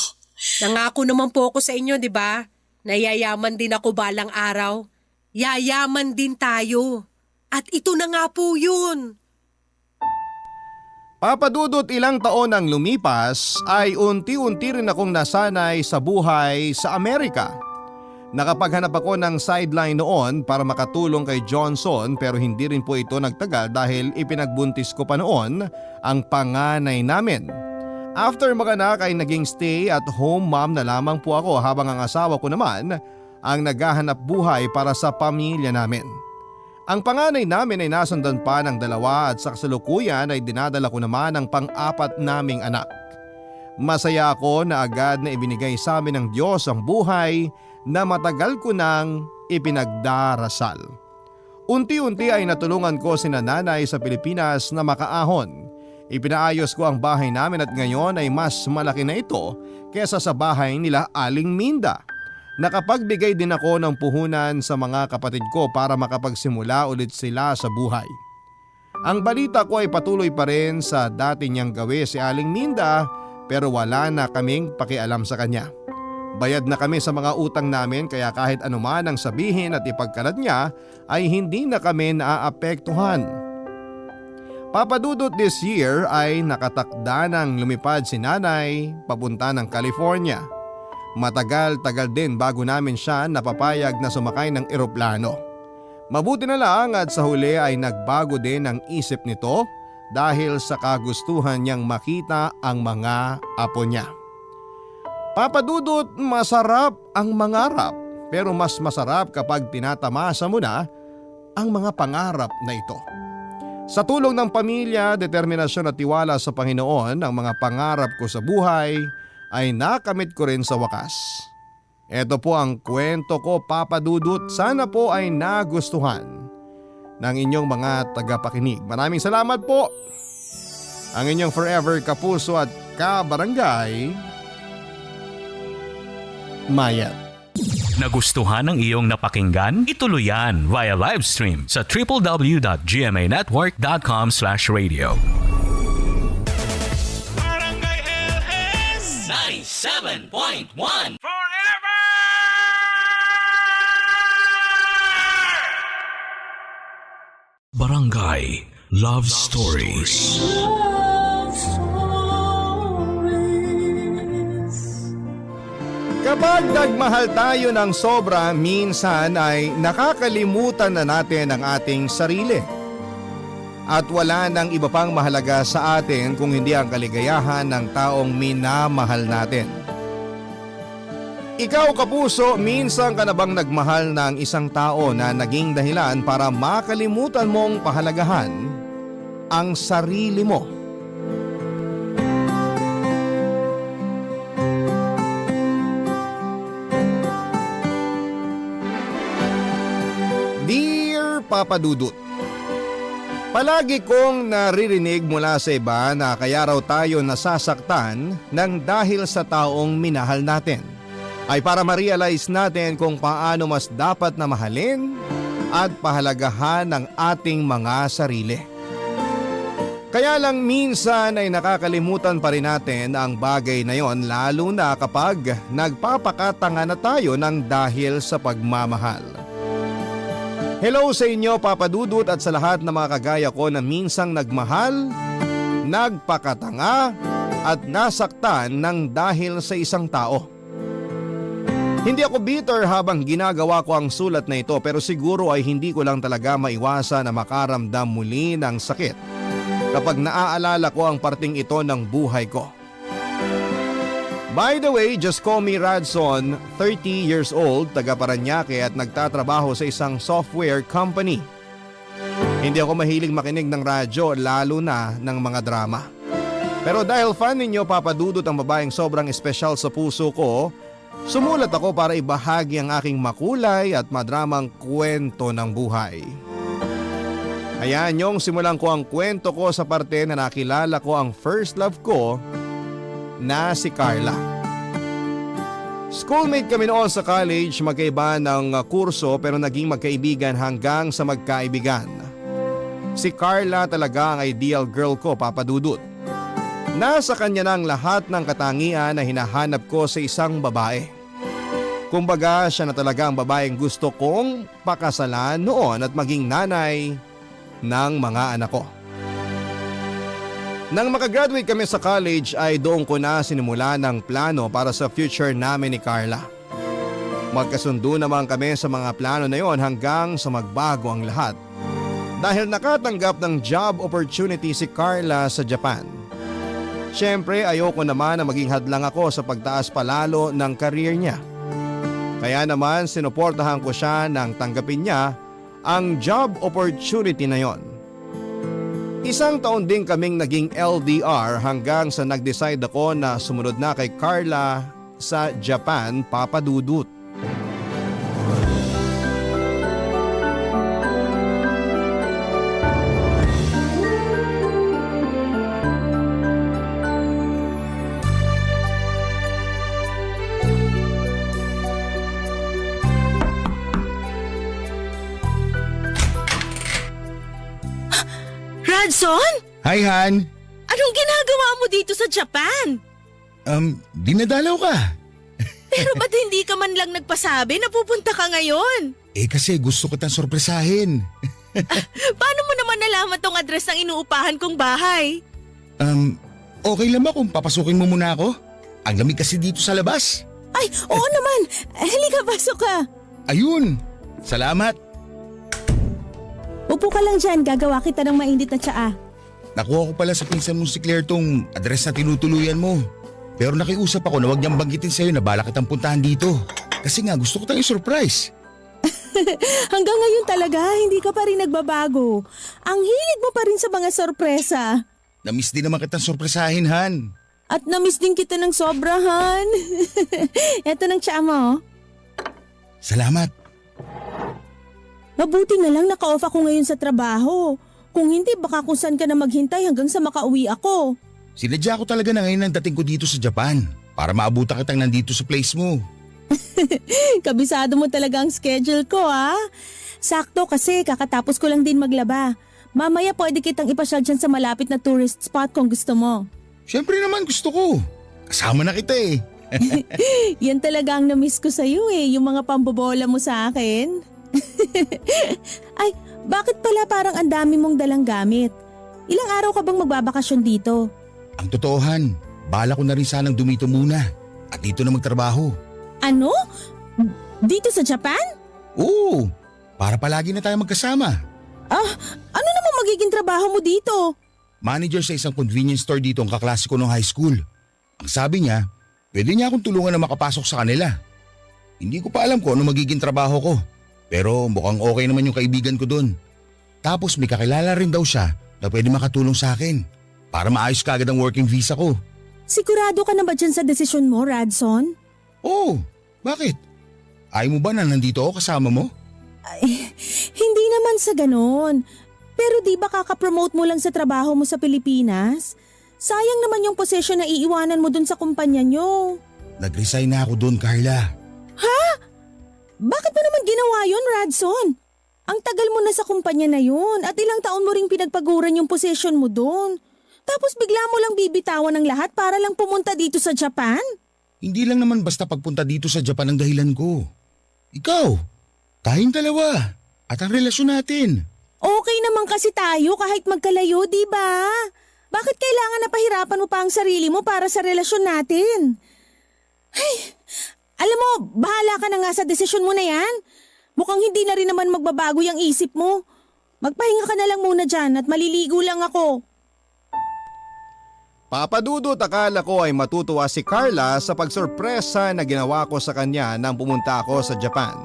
D: Nangako naman po ako sa inyo, di ba? Nayayaman din ako balang araw. Yayaman din tayo. At ito na nga po yun.
C: Papadudot ilang taon ang lumipas ay unti-unti rin akong nasanay sa buhay sa Amerika. Nakapaghanap ako ng sideline noon para makatulong kay Johnson pero hindi rin po ito nagtagal dahil ipinagbuntis ko pa noon ang panganay namin. After maganak ay naging stay at home mom na lamang po ako habang ang asawa ko naman ang naghahanap buhay para sa pamilya namin. Ang panganay namin ay nasundan pa ng 2 at sa kasalukuyan ay dinadala ko naman ang pang-4 naming anak. Masaya ako na agad na ibinigay sa amin ng Diyos ang buhay na matagal ko nang ipinagdarasal. Unti-unti ay natulungan ko si nanay sa Pilipinas na makaahon. Ipinaayos ko ang bahay namin at ngayon ay mas malaki na ito kesa sa bahay nila Aling Minda. Nakapagbigay din ako ng puhunan sa mga kapatid ko para makapagsimula ulit sila sa buhay. Ang balita ko ay patuloy pa rin sa dati niyang gawi si Aling Minda pero wala na kaming pakialam sa kanya. Bayad na kami sa mga utang namin kaya kahit anuman ang sabihin at ipagkalat niya ay hindi na kami naaapektuhan. Papadudot this year ay nakatakda ng lumipad si nanay papunta ng California. Matagal-tagal din bago namin siya napapayag na sumakay ng eroplano. Mabuti na lang at sa huli ay nagbago din ang isip nito dahil sa kagustuhan niyang makita ang mga apo niya. Papadudot, masarap ang mangarap pero mas masarap kapag tinatamasa mo na ang mga pangarap na ito. Sa tulong ng pamilya, determinasyon at tiwala sa Panginoon, ang mga pangarap ko sa buhay ay nakamit ko rin sa wakas. Ito po ang kwento ko, Papa Dudut. Sana po ay nagustuhan ng inyong mga tagapakinig. Maraming salamat po. Ang inyong forever kapuso at kabarangay, Mayat.
A: Nagustuhan ng iyong napakinggan? Ituloy yan via live stream sa www.gmanetwork.com/radio.
G: Barangay LS
A: 97.1
G: Forever!
A: Barangay Love Stories.
C: Kapag nagmahal tayo ng sobra, minsan ay nakakalimutan na natin ang ating sarili. At wala nang iba pang mahalaga sa atin kung hindi ang kaligayahan ng taong minamahal natin. Ikaw, kapuso, minsan ka na bang nagmahal ng isang tao na naging dahilan para makalimutan mong pahalagahan ang sarili mo? Dear Papa Dudut, palagi kong naririnig mula sa iba na kaya raw tayo nasasaktan ng dahil sa taong minahal natin ay para ma-realize natin kung paano mas dapat na mahalin at pahalagahan ang ating mga sarili. Kaya lang minsan ay nakakalimutan pa rin natin ang bagay na yon, lalo na kapag nagpapakatanga na tayo ng dahil sa pagmamahal. Hello sa inyo, Papa Dudut, at sa lahat ng mga kagaya ko na minsang nagmahal, nagpakatanga at nasaktan ng dahil sa isang tao. Hindi ako bitter habang ginagawa ko ang sulat na ito, pero siguro ay hindi ko lang talaga maiwasan na makaramdam muli ng sakit kapag naaalala ko ang parting ito ng buhay ko. By the way, just call me Radson, 30 years old, taga Paranaque at nagtatrabaho sa isang software company. Hindi ako mahilig makinig ng radyo lalo na ng mga drama. Pero dahil fan ninyo Papa Dudut ang babaeng sobrang espesyal sa puso ko, sumulat ako para ibahagi ang aking makulay at madramang kwento ng buhay. Ayan yung simulan ko ang kwento ko sa parte na nakilala ko ang first love ko na si Carla. Schoolmate kami noon sa college, magkaiba ng kurso pero naging magkaibigan hanggang sa magkaibigan. Si Carla talaga ang ideal girl ko, Papa Dudut. Nasa kanya na ang lahat ng katangian na hinahanap ko sa isang babae. Kumbaga siya na talaga ang babaeng gusto kong pakasalan noon at maging nanay ng mga anak ko. Nang makagraduate kami sa college ay doon ko na sinimula ng plano para sa future namin ni Carla. Magkasundo naman kami sa mga plano na yon hanggang sa magbago ang lahat. Dahil nakatanggap ng job opportunity si Carla sa Japan. Siyempre ayoko naman na maging hadlang ako sa pagtaas palalo ng career niya. Kaya naman sinuportahan ko siya nang tanggapin niya ang job opportunity na yon. Isang taon din kaming naging LDR hanggang sa nag-decide ako na sumunod na kay Carla sa Japan, Papa Dudut.
B: Radson?
H: Hi, Han.
B: Anong ginagawa mo dito sa Japan?
H: Dinadalaw ka.
B: Pero ba't hindi ka man lang nagpasabi na pupunta ka ngayon?
H: Kasi gusto kitang sorpresahin.
B: Paano mo naman nalaman tong address ng inuupahan kong bahay?
H: Okay lang ba kung papasukin mo muna ako? Ang lamig kasi dito sa labas.
B: Ay, oo naman. Halika, pasok ka.
H: Ayun. Salamat.
B: Upo ka lang dyan, gagawa kita ng mainit na tsaa.
H: Nakuha ko pala sa pinsan mo si Claire tong address na tinutuluyan mo. Pero nakiusap ako na huwag niyang banggitin sa'yo na bala kitang puntahan dito. Kasi nga gusto ko tayong surprise.
B: Hanggang ngayon talaga, hindi ka pa rin nagbabago. Ang hilig mo pa rin sa mga sorpresa.
H: Namiss din naman kitang sorpresahin, Han.
B: At namiss din kita ng sobrahan. Eto ng tsaa mo.
H: Salamat.
B: Mabuti na lang naka-off ako ngayon sa trabaho. Kung hindi, baka kung saan ka na maghintay hanggang sa makauwi ako.
H: Sinadya ko talaga na ngayon ang dating ko dito sa Japan para maabutan kitang nandito sa place mo.
B: Kabisado mo talaga ang schedule ko, ha? Sakto kasi kakatapos ko lang din maglaba. Mamaya pwede kitang ipasyal dyan sa malapit na tourist spot kung gusto mo.
H: Siyempre naman gusto ko. Kasama na kita eh.
B: Yan talaga ang na-miss ko sa'yo yung mga pambobola mo sa akin. Ay, bakit pala parang ang dami mong dalang gamit? Ilang araw ka bang magbabakasyon dito?
H: Ang totohan, bala ko na rin sanang dumito muna at dito na magtrabaho.
B: Ano? Dito sa Japan?
H: Oo, para palagi na tayo magkasama.
B: Ano namang magiging trabaho mo dito?
H: Manager sa isang convenience store dito ang kaklase ko nung high school. Ang sabi niya, pwede niya akong tulungan na makapasok sa kanila. Hindi ko pa alam kung ano magiging trabaho ko. Pero mukhang okay naman yung kaibigan ko doon. Tapos may kakilala rin daw siya na pwede makatulong sa akin para maayos kaagad ang working visa ko.
B: Sigurado ka na ba dyan sa desisyon mo, Radson?
H: Oo, bakit? Ayaw mo ba na nandito ako kasama mo?
B: Ay, hindi naman sa ganon. Pero di ba kakapromote mo lang sa trabaho mo sa Pilipinas? Sayang naman yung posisyon na iiwanan mo dun sa kumpanya nyo.
H: Nag-resign na ako doon, Carla.
B: Bakit mo naman ginawa yun, Radson? Ang tagal mo na sa kumpanya na yun at ilang taon mo ring pinagpaguran yung posisyon mo doon. Tapos bigla mo lang bibitawan ng lahat para lang pumunta dito sa Japan?
H: Hindi lang naman basta pagpunta dito sa Japan ang dahilan ko. Ikaw, tayong dalawa at ang relasyon natin.
B: Okay naman kasi tayo kahit magkalayo, di ba? Bakit kailangan na pahirapan mo pa ang sarili mo para sa relasyon natin? Ay, alam mo, bahala ka na nga sa desisyon mo na yan. Mukhang hindi na rin naman magbabago yung isip mo. Magpahinga ka na lang muna dyan at maliligo lang ako.
C: Papadudot, akala ko ay matutuwa si Carla sa pagsorpresa na ginawa ko sa kanya nang pumunta ako sa Japan.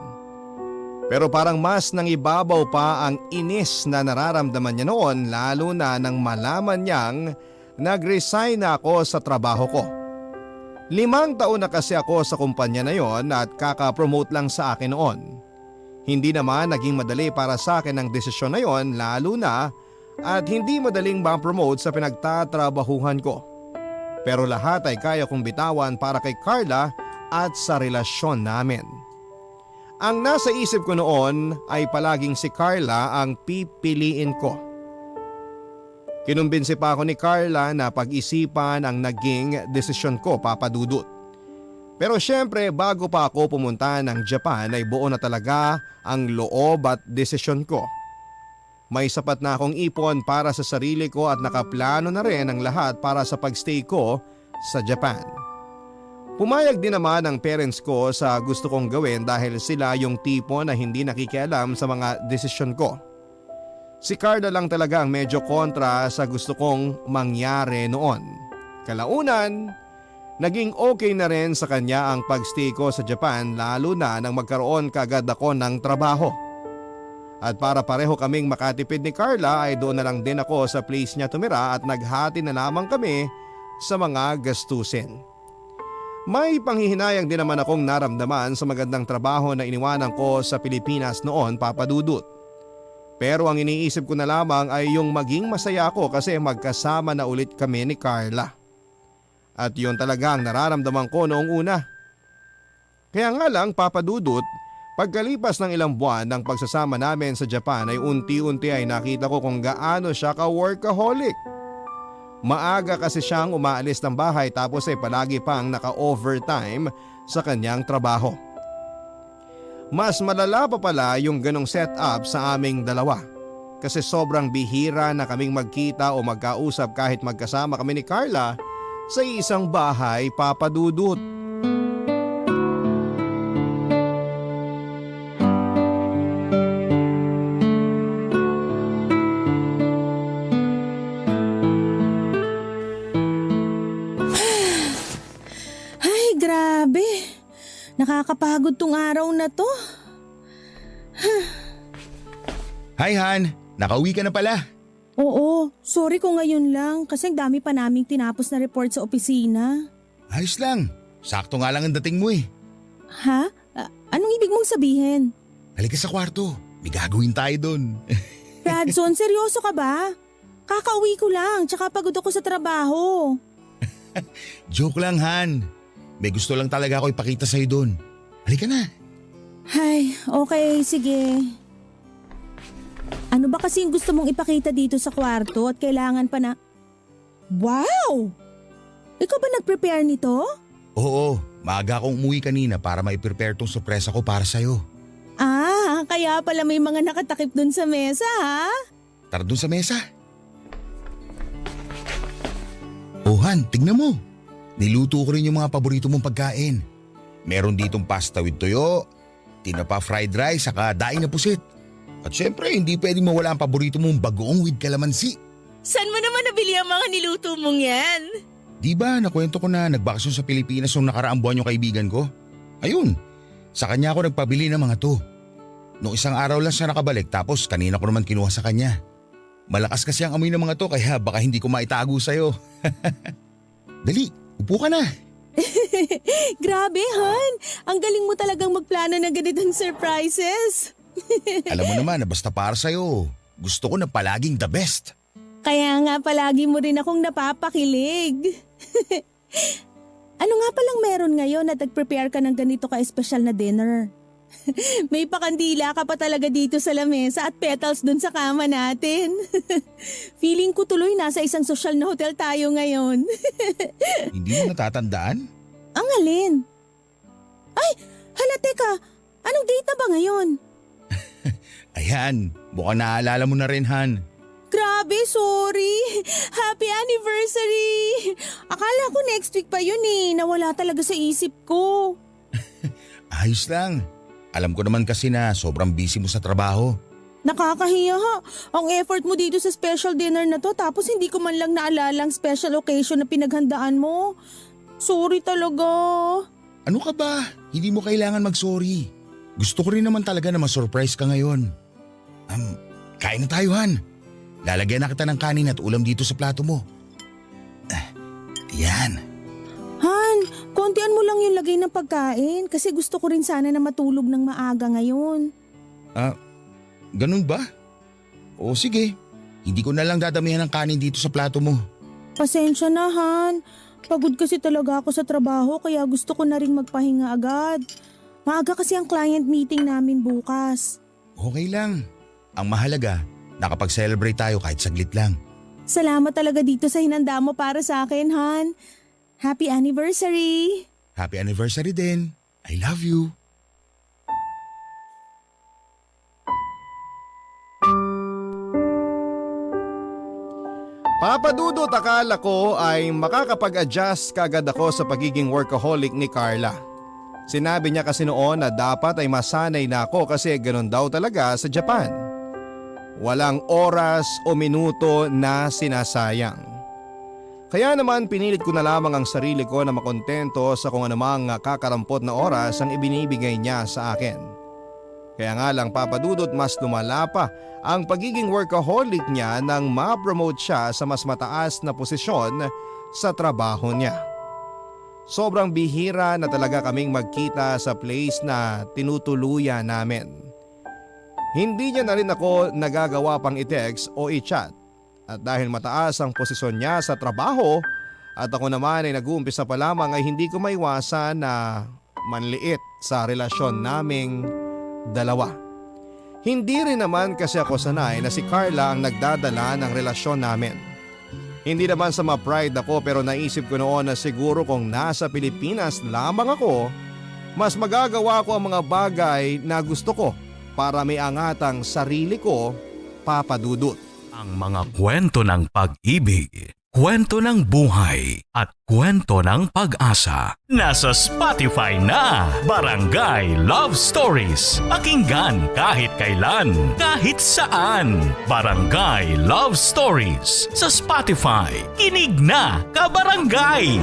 C: Pero parang mas nang ibabaw pa ang inis na nararamdaman niya noon, lalo na nang malaman niyang nag-resign na ako sa trabaho ko. 5 taon na kasi ako sa kumpanya na yon at kaka-promote lang sa akin noon. Hindi naman naging madali para sa akin ang desisyon na yon, lalo na at hindi madaling ma-promote sa pinagtatrabahuhan ko. Pero lahat ay kaya kong bitawan para kay Carla at sa relasyon namin. Ang nasa isip ko noon ay palaging si Carla ang pipiliin ko. Kinumbinsi pa ako ni Carla na pag-isipan ang naging desisyon ko, papadudot. Pero syempre bago pa ako pumunta ng Japan ay buo na talaga ang loob at desisyon ko. May sapat na akong ipon para sa sarili ko at nakaplano na rin ang lahat para sa pagstay ko sa Japan. Pumayag din naman ang parents ko sa gusto kong gawin dahil sila yung tipo na hindi nakikialam sa mga desisyon ko. Si Carla lang talaga ang medyo kontra sa gusto kong mangyari noon. Kalaunan, naging okay na rin sa kanya ang pagstay ko sa Japan, lalo na nang magkaroon kaagad ako ng trabaho. At para pareho kaming makatipid ni Carla ay doon na lang din ako sa place niya tumira at naghati na lamang kami sa mga gastusin. May panghihinayang din naman akong naramdaman sa magandang trabaho na iniwanan ko sa Pilipinas noon, papadudot. Pero ang iniisip ko na lamang ay yung maging masaya ako kasi magkasama na ulit kami ni Carla. At yun talaga ang nararamdaman ko noong una. Kaya nga lang, papadudot, pagkalipas ng ilang buwan ng pagsasama namin sa Japan ay unti-unti ay nakita ko kung gaano siya ka-workaholic. Maaga kasi siyang umaalis ng bahay tapos ay palagi pang naka-overtime sa kanyang trabaho. Mas malala pa pala yung ganong setup sa aming dalawa. Kasi sobrang bihira na kaming magkita o magkausap kahit magkasama kami ni Carla sa isang bahay, papadudot.
B: Grabe, nakakapagod tong araw na to.
H: Hi Han, nakauwi ka na pala.
B: Oo, sorry kung ngayon lang kasi ang dami pa naming tinapos na report sa opisina.
H: Ayos lang, sakto nga lang ang dating mo eh.
B: Ha? Anong ibig mong sabihin?
H: Halika sa kwarto, may gagawin tayo doon.
B: Radson, seryoso ka ba? Kakauwi ko lang, tsaka pagod ako sa trabaho.
H: Joke lang Han, may gusto lang talaga ako ipakita sa'yo doon. Halika na.
B: Ay, okay, sige. Ano ba kasi yung gusto mong ipakita dito sa kwarto at kailangan pa na… Wow! Ikaw ba nag-prepare nito?
H: Oo, maaga akong umuwi kanina para mai-prepare tong sorpresa ko para sa'yo.
B: Ah, kaya pala may mga nakatakip dun sa mesa, ha?
H: Tara doon sa mesa. Oh Han, tignan mo. Niluto ko rin yung mga paborito mong pagkain. Meron ditong pasta with toyo, tinapa fried rice, saka daing na pusit. At syempre, hindi pwedeng mawala ang paborito mong bagoong with kalamansi.
E: Saan mo naman nabili ang mga niluto mong yan?
H: Di ba nakwento ko na nagbakasyon sa Pilipinas nung nakaraang buwan yung kaibigan ko? Ayun, sa kanya ako nagpabili ng mga to. Noong isang araw lang siya nakabalik tapos kanina ko naman kinuha sa kanya. Malakas kasi ang amoy ng mga to kaya baka hindi ko maitago sa'yo. Dali, upo ka na.
B: Grabe, Han! Ang galing mo talagang magplano ng ganitong surprises.
H: Alam mo naman na basta para sa'yo, gusto ko na palaging the best.
B: Kaya nga palagi mo rin akong napapakilig. Ano nga palang meron ngayon na nag-prepare ka ng ganito ka-espesyal na dinner? May pakandila ka pa talaga dito sa lamesa at petals dun sa kama natin. Feeling ko tuloy nasa isang sosyal na hotel tayo ngayon.
H: Hindi mo natatandaan?
B: Ang alin? Ay, hala teka, anong date na ba ngayon?
H: Ayan, mukhang naaalala mo na rin Han.
B: Grabe, sorry. Happy anniversary. Akala ko next week pa yun eh. Nawala talaga sa isip ko.
H: Ayos lang. Alam ko naman kasi na sobrang busy mo sa trabaho.
I: Nakakahiya ha. Ang effort mo dito sa special dinner na to tapos hindi ko man lang naalala ang special occasion na pinaghandaan mo. Sorry talaga.
H: Ano ka ba? Hindi mo kailangan mag-sorry. Gusto ko rin naman talaga na ma-surprise ka ngayon. Kain na tayo, Han. Lalagyan na kita ng kanin at ulam dito sa plato mo. Yan.
I: Han, kontian mo lang yung lagay ng pagkain kasi gusto ko rin sana na matulog ng maaga ngayon.
H: Ganun ba? O sige, hindi ko na lang dadamihan ng kanin dito sa plato mo.
I: Pasensya na, Han. Pagod kasi talaga ako sa trabaho kaya gusto ko na rin magpahinga agad. Maaga kasi ang client meeting namin bukas.
H: Okay lang. Ang mahalaga, nakapag-celebrate tayo kahit saglit lang.
I: Salamat talaga dito sa hinanda mo para sa akin, Han. Happy anniversary!
H: Happy anniversary din. I love you.
C: Papa Dudut, akala ko ay makakapag-adjust kagad ako sa pagiging workaholic ni Carla. Sinabi niya kasi noon na dapat ay masanay na ako kasi ganun daw talaga sa Japan. Walang oras o minuto na sinasayang. Kaya naman pinilit ko na lamang ang sarili ko na makontento sa kung anumang kakarampot na oras ang ibinibigay niya sa akin. Kaya nga lang Papa Dudut, mas lumala pa ang pagiging workaholic niya nang ma-promote siya sa mas mataas na posisyon sa trabaho niya. Sobrang bihira na talaga kaming magkita sa place na tinutuluyan namin. Hindi niya na rin ako nagagawa pang i-text o i-chat. At dahil mataas ang posisyon niya sa trabaho at ako naman ay nag-uumpisa pa lamang ay hindi ko maiwasan na manliit sa relasyon naming dalawa. Hindi rin naman kasi ako sanay na si Carla ang nagdadala ng relasyon namin. Hindi naman sa ma-pride ako pero naisip ko noon na siguro kung nasa Pilipinas lamang ako, mas magagawa ko ang mga bagay na gusto ko para may angatang sarili ko, Papa Dudut.
A: Ang mga kwento ng pag-ibig, kwento ng buhay at kwento ng pag-asa. Nasa Spotify na, Barangay Love Stories. Pakinggan kahit kailan, kahit saan. Barangay Love Stories sa Spotify. Kinig na, kabarangay!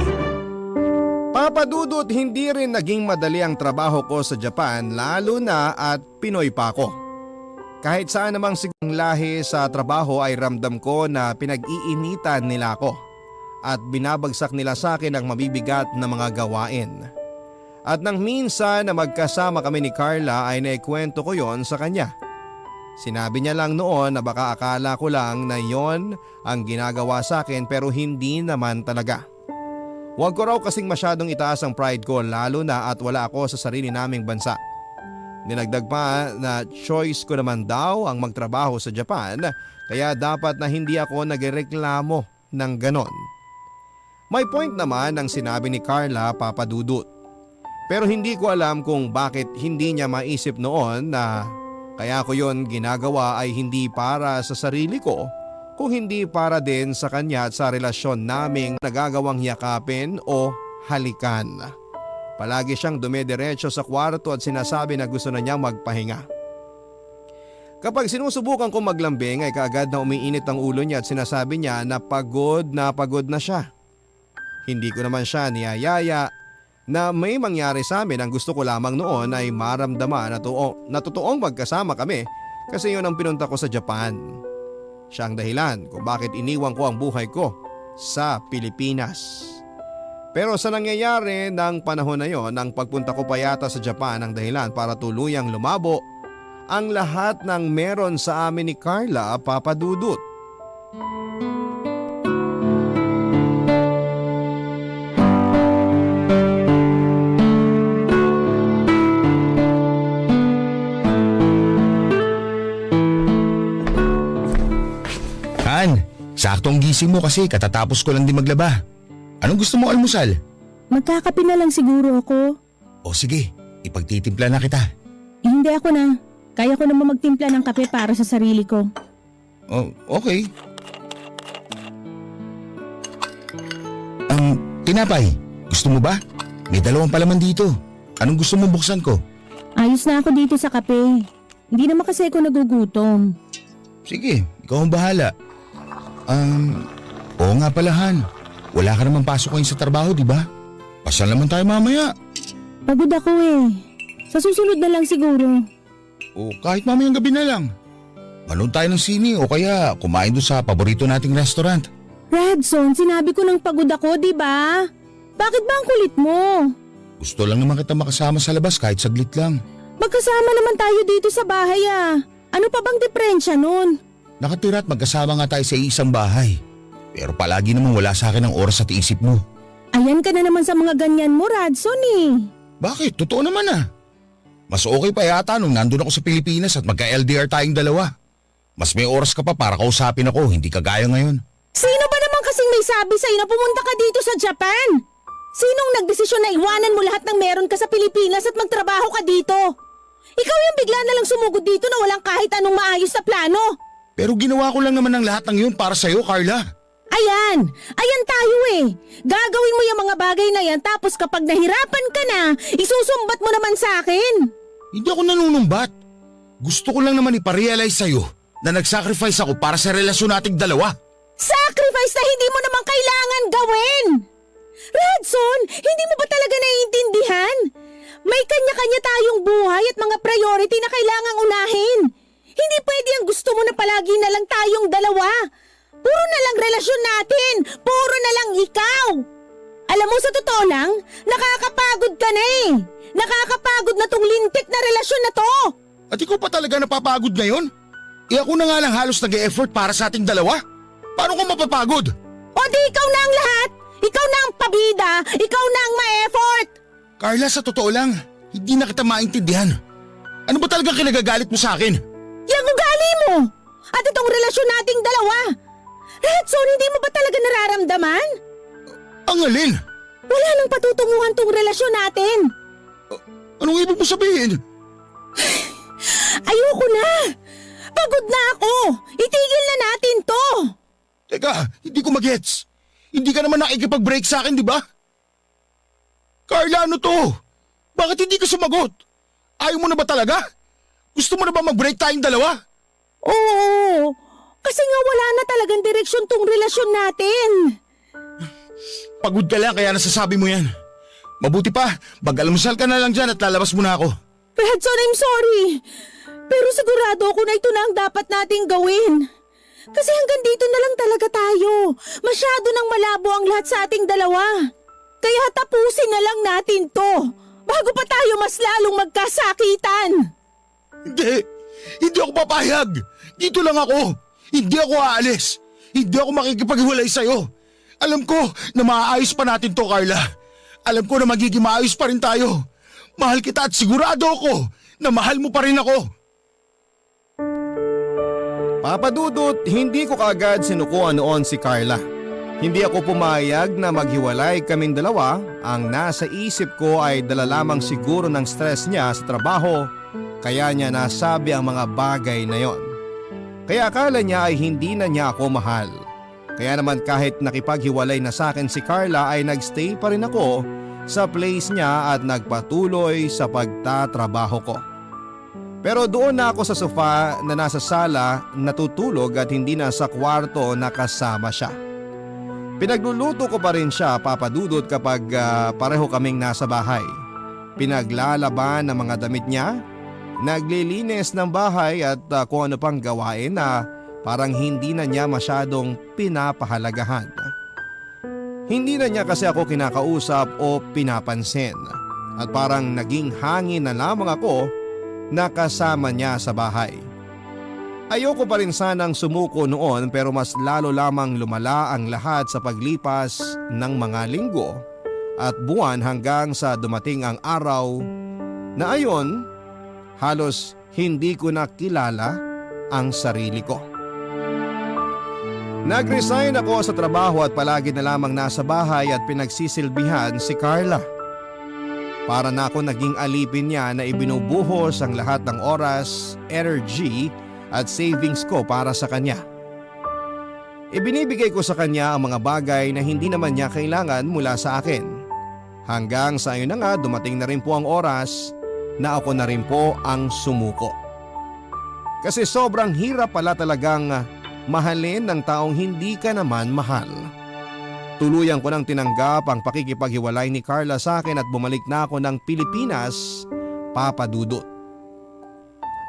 C: Papa Dudut, hindi rin naging madali ang trabaho ko sa Japan lalo na at Pinoy pa ako. Kahit saan namang sigang lahi sa trabaho ay ramdam ko na pinag-iinitan nila ako at binabagsak nila sa akin ang mabibigat na mga gawain. At nang minsan na magkasama kami ni Carla ay naikwento ko yon sa kanya. Sinabi niya lang noon na baka akala ko lang na yon ang ginagawa sa akin pero hindi naman talaga. Huwag ko raw kasing masyadong itaas ang pride ko lalo na at wala ako sa sarili naming bansa. Dinagdag pa na choice ko naman daw ang magtrabaho sa Japan kaya dapat na hindi ako nagreklamo ng ganon. May point naman ang sinabi ni Carla, Papa Dudut. Pero hindi ko alam kung bakit hindi niya maisip noon na kaya ko yon ginagawa ay hindi para sa sarili ko kung hindi para din sa kanya at sa relasyon naming nagagawang yakapin o halikan. Palagi siyang dumediretso sa kwarto at sinasabi na gusto na niyang magpahinga. Kapag sinusubukan ko maglambing ay kaagad na umiinit ang ulo niya at sinasabi niya na pagod na siya. Hindi ko naman siya niyayaya na may mangyari sa amin. Ang gusto ko lamang noon ay maramdaman na totoong magkasama kami kasi yun ang pinunta ko sa Japan. Siya ang dahilan kung bakit iniwan ko ang buhay ko sa Pilipinas. Pero sa nangyayari ng panahon na yon, ang pagpunta ko pa yata sa Japan ang dahilan para tuluyang lumabo ang lahat ng meron sa amin ni Carla, Papa Dudut.
H: Han, saktong gising mo kasi katatapos ko lang din maglaba. Anong gusto mo almusal?
I: Magkakape na lang siguro ako.
H: O sige, ipagtitimpla na kita.
I: Hindi ako na. Kaya ko naman magtimpla ng kape para sa sarili ko.
H: Oh, okay. Tinapay, gusto mo ba? May 2 palaman dito. Anong gusto mo buksan ko?
I: Ayos na ako dito sa kape. Hindi naman kasi ako nagugutom.
H: Sige, ikaw ang bahala. Oo nga pala Han. Wala ka naman pasok ngayon sa trabaho, di ba? Pasal naman tayo mamaya.
I: Pagod ako eh. Sa susunod na lang siguro.
H: O kahit mamayang gabi na lang. Manood tayo ng sine o kaya kumain doon sa paborito nating restaurant.
I: Radson, sinabi ko nang pagod ako, di ba? Bakit ba ang kulit mo?
H: Gusto lang naman kita makasama sa labas kahit saglit lang.
I: Magkasama naman tayo dito sa bahay ah. Ano pa bang diferensya nun?
H: Nakatira at magkasama nga tayo sa isang bahay. Pero palagi namang wala sa akin ang oras at isip mo.
I: Ayan ka na naman sa mga ganyan mo, Radson eh.
H: Bakit? Totoo naman ah. Mas okay pa yata nung nandun ako sa Pilipinas at magka-LDR tayong dalawa. Mas may oras ka pa para kausapin ako, hindi kagaya ngayon.
I: Sino ba naman kasing may sabi sa'yo na pumunta ka dito sa Japan? Sinong nagdesisyon na iwanan mo lahat ng meron ka sa Pilipinas at magtrabaho ka dito? Ikaw yung bigla na lang sumugod dito na walang kahit anong maayos na plano.
H: Pero ginawa ko lang naman ng lahat ng yun para sa'yo, Carla.
I: Ayan tayo eh. Gagawin mo yung mga bagay na yan tapos kapag nahirapan ka na, isusumbat mo naman sa akin.
H: Hindi ako nanunumbat. Gusto ko lang naman iparealize sa'yo na nag-sacrifice ako para sa relasyon nating dalawa.
I: Sacrifice na hindi mo naman kailangan gawin. Radson, hindi mo ba talaga naiintindihan? May kanya-kanya tayong buhay at mga priority na kailangang unahin. Hindi pwede ang gusto mo na palagi na lang tayong dalawa. Puro na lang relasyon natin. Puro na lang ikaw. Alam mo, sa totoo lang, nakakapagod ka na eh. Nakakapagod na tong lintik na relasyon na to.
H: At ikaw pa talaga napapagod ngayon? Ako na nga lang halos nag-e-effort para sa ating dalawa. Paano ko mapapagod?
I: O di ikaw na ang lahat. Ikaw na ang pabida. Ikaw na ang ma-effort.
H: Carla, sa totoo lang, hindi na kita maintindihan. Ano ba talaga kinagagalit mo sa akin?
I: Yang ugali mo. At itong relasyon nating dalawa. Radson, hindi mo ba talaga nararamdaman?
H: Ang alin?
I: Wala nang patutunguhan tong relasyon natin.
H: Anong ibig mo sabihin?
I: Ayoko na. Pagod na ako. Itigil na natin to.
H: Teka, hindi ko magets. Hindi ka naman nakikipag-break sa akin, di ba? Carla, ano to? Bakit hindi ka sumagot? Ayaw mo na ba talaga? Gusto mo na ba mag-break tayong dalawa?
I: Oo. Kasi nga wala na talagang direksyon tong relasyon natin.
H: Pagod ka lang kaya nasasabi mo yan. Mabuti pa, mag-almusal ka na lang dyan at lalabas mo na ako.
I: Radson, I'm sorry. Pero sigurado ako na ito na ang dapat nating gawin. Kasi hanggang dito na lang talaga tayo. Masyado nang malabo ang lahat sa ating dalawa. Kaya tapusin na lang natin to. Bago pa tayo mas lalong magkasakitan.
H: Hindi ako papayag. Dito lang ako. Hindi ako aalis. Hindi ako makikipaghiwalay sa'yo. Alam ko na maaayos pa natin to, Carla. Alam ko na magiging maayos pa rin tayo. Mahal kita at sigurado ako na mahal mo pa rin ako.
C: Papa Dudut, hindi ko kaagad sinukuan noon si Carla. Hindi ako pumayag na maghiwalay kaming dalawa. Ang nasa isip ko ay dala lamang siguro ng stress niya sa trabaho, kaya niya nasabi ang mga bagay na yon. Kaya akala niya ay hindi na niya ako mahal. Kaya naman kahit nakipaghiwalay na sa akin si Carla ay nagstay pa rin ako sa place niya at nagpatuloy sa pagtatrabaho ko. Pero doon na ako sa sofa na nasa sala natutulog at hindi na sa kwarto na kasama siya. Pinagluluto ko pa rin siya, Papa Dudut, kapag pareho kaming nasa bahay. Pinaglalaban ng mga damit niya, naglilinis ng bahay at kung ano pang gawain na parang hindi na niya masyadong pinapahalagahan. Hindi na niya kasi ako kinakausap o pinapansin at parang naging hangin na lamang ako na kasama niya sa bahay. Ayoko pa rin sanang sumuko noon pero mas lalo lamang lumala ang lahat sa paglipas ng mga linggo at buwan hanggang sa dumating ang araw na ayon, halos hindi ko na kilala ang sarili ko. Nag-resign ako sa trabaho at palagi na lamang nasa bahay at pinagsisilbihan si Carla. Para na ako naging alipin niya na ibinubuhos ang lahat ng oras, energy at savings ko para sa kanya. Ibinibigay ko sa kanya ang mga bagay na hindi naman niya kailangan mula sa akin. Hanggang sa ayun na nga dumating na rin po ang oras na ako na rin po ang sumuko. Kasi sobrang hirap pala talagang mahalin ng taong hindi ka naman mahal. Tuluyan ko nang tinanggap ang pakikipaghiwalay ni Carla sa akin at bumalik na ako ng Pilipinas, Papa Dudut.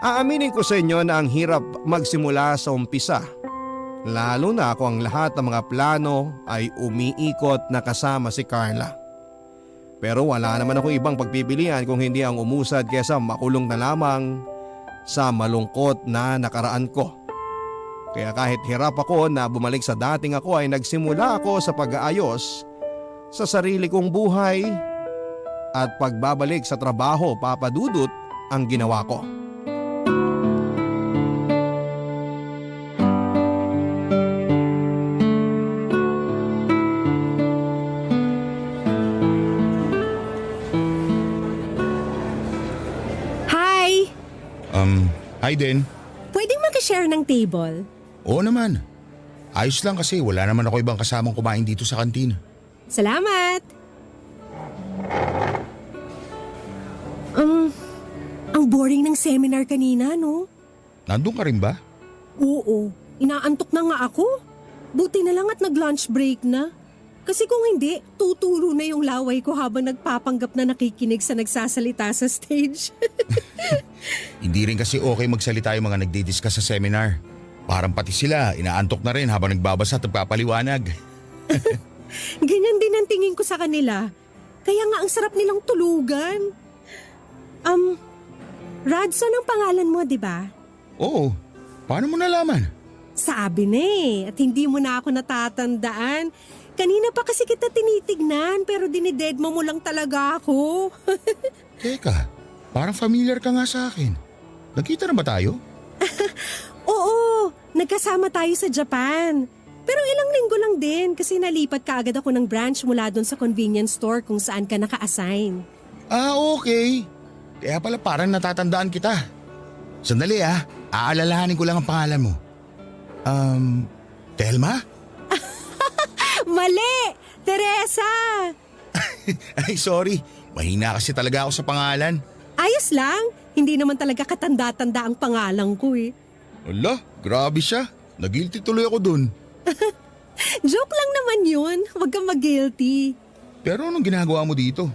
C: Aaminin ko sa inyo na ang hirap magsimula sa umpisa. Lalo na ako ang lahat ng mga plano ay umiikot na kasama si Carla. Pero wala naman ako ibang pagpipilian kung hindi ang umusad kesa makulong na lamang sa malungkot na nakaraan ko. Kaya kahit hirap ako na bumalik sa dating ako ay nagsimula ako sa pag-aayos sa sarili kong buhay at pagbabalik sa trabaho, Papa Dudut, ang ginawa ko.
I: Hi!
H: Hi din.
I: Pwedeng mag-share ng table?
H: Oo naman. Ayos lang kasi wala naman ako ibang kasamang kumain dito sa kantin.
I: Salamat! Ang boring ng seminar kanina, no?
H: Nandun ka rin ba?
I: Oo, inaantok na nga ako. Buti na lang at nag-lunch break na. Kasi kung hindi, tuturo na yung laway ko habang nagpapanggap na nakikinig sa nagsasalita sa stage.
H: Hindi rin kasi okay magsalita yung mga nagdi-discuss sa seminar. Parang pati sila, inaantok na rin habang nagbabasa at nagpapaliwanag.
I: Ganyan din ang tingin ko sa kanila. Kaya nga ang sarap nilang tulugan. Radson ang pangalan mo, di ba?
H: Oo, paano mo nalaman?
I: Sabi na at hindi mo na ako natatandaan. Kanina pa kasi kita tinitignan pero dinidedma mo lang talaga ako.
H: Teka, parang familiar ka nga sa akin. Nagkita na ba tayo?
I: Oo, nagkasama tayo sa Japan. Pero ilang linggo lang din kasi nalipat ka agad ako ng branch mula doon sa convenience store kung saan ka naka-assign.
H: Ah, okay. Kaya pala parang natatandaan kita. Sandali aalalahanin ko lang ang pangalan mo. Telma?
I: Mali! Teresa!
H: Ay, sorry. Mahina kasi talaga ako sa pangalan.
I: Ayos lang. Hindi naman talaga katanda-tanda ang pangalan ko eh.
H: Ala, grabe siya. Nagilty tuloy ako dun.
I: Joke lang naman yun. Huwag kang mag-guilty.
H: Pero anong ginagawa mo dito?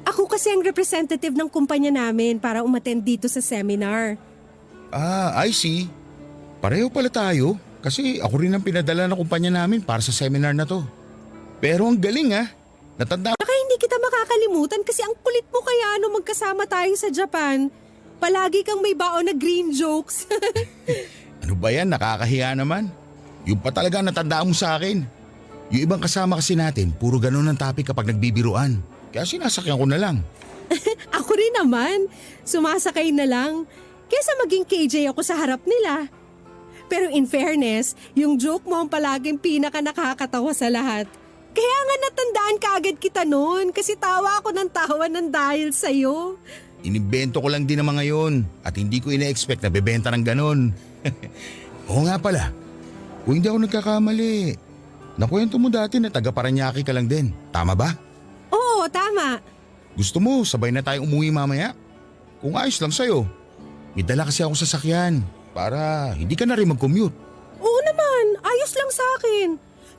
I: Ako kasi ang representative ng kumpanya namin para umattend dito sa seminar.
H: Ah, I see. Pareho pala tayo. Kasi ako rin ang pinadala ng kumpanya namin para sa seminar na to. Pero ang galing Natanda.
I: Baka hindi kita makakalimutan kasi ang kulit mo kaya nung magkasama tayo sa Japan. Palagi kang may baon na green jokes.
H: Ano ba yan? Nakakahiya naman. Yung pa talaga natandaan mo sa akin. Yung ibang kasama kasi natin, puro ganun ang topic kapag nagbibiruan. Kaya sinasakyan ko na lang.
I: Ako rin naman. Sumasakay na lang. Kesa maging KJ ako sa harap nila. Pero in fairness, yung joke mo ang palaging pinaka nakakatawa sa lahat. Kaya nga natandaan ka agad kita noon kasi tawa ako ng tawa ng dahil sa'yo.
H: Inimbento ko lang din naman ngayon at hindi ko ina-expect na bebenta ng ganun. Oo nga pala, kung hindi ako nagkakamali, nakwento mo dati na taga Paranaque ka lang din. Tama ba?
I: Oo, tama.
H: Gusto mo sabay na tayo umuwi mamaya? Kung ayos lang sa'yo. May dala kasi ako sa sakyan para hindi ka na rin mag-commute.
I: Oo naman, ayos lang sa akin.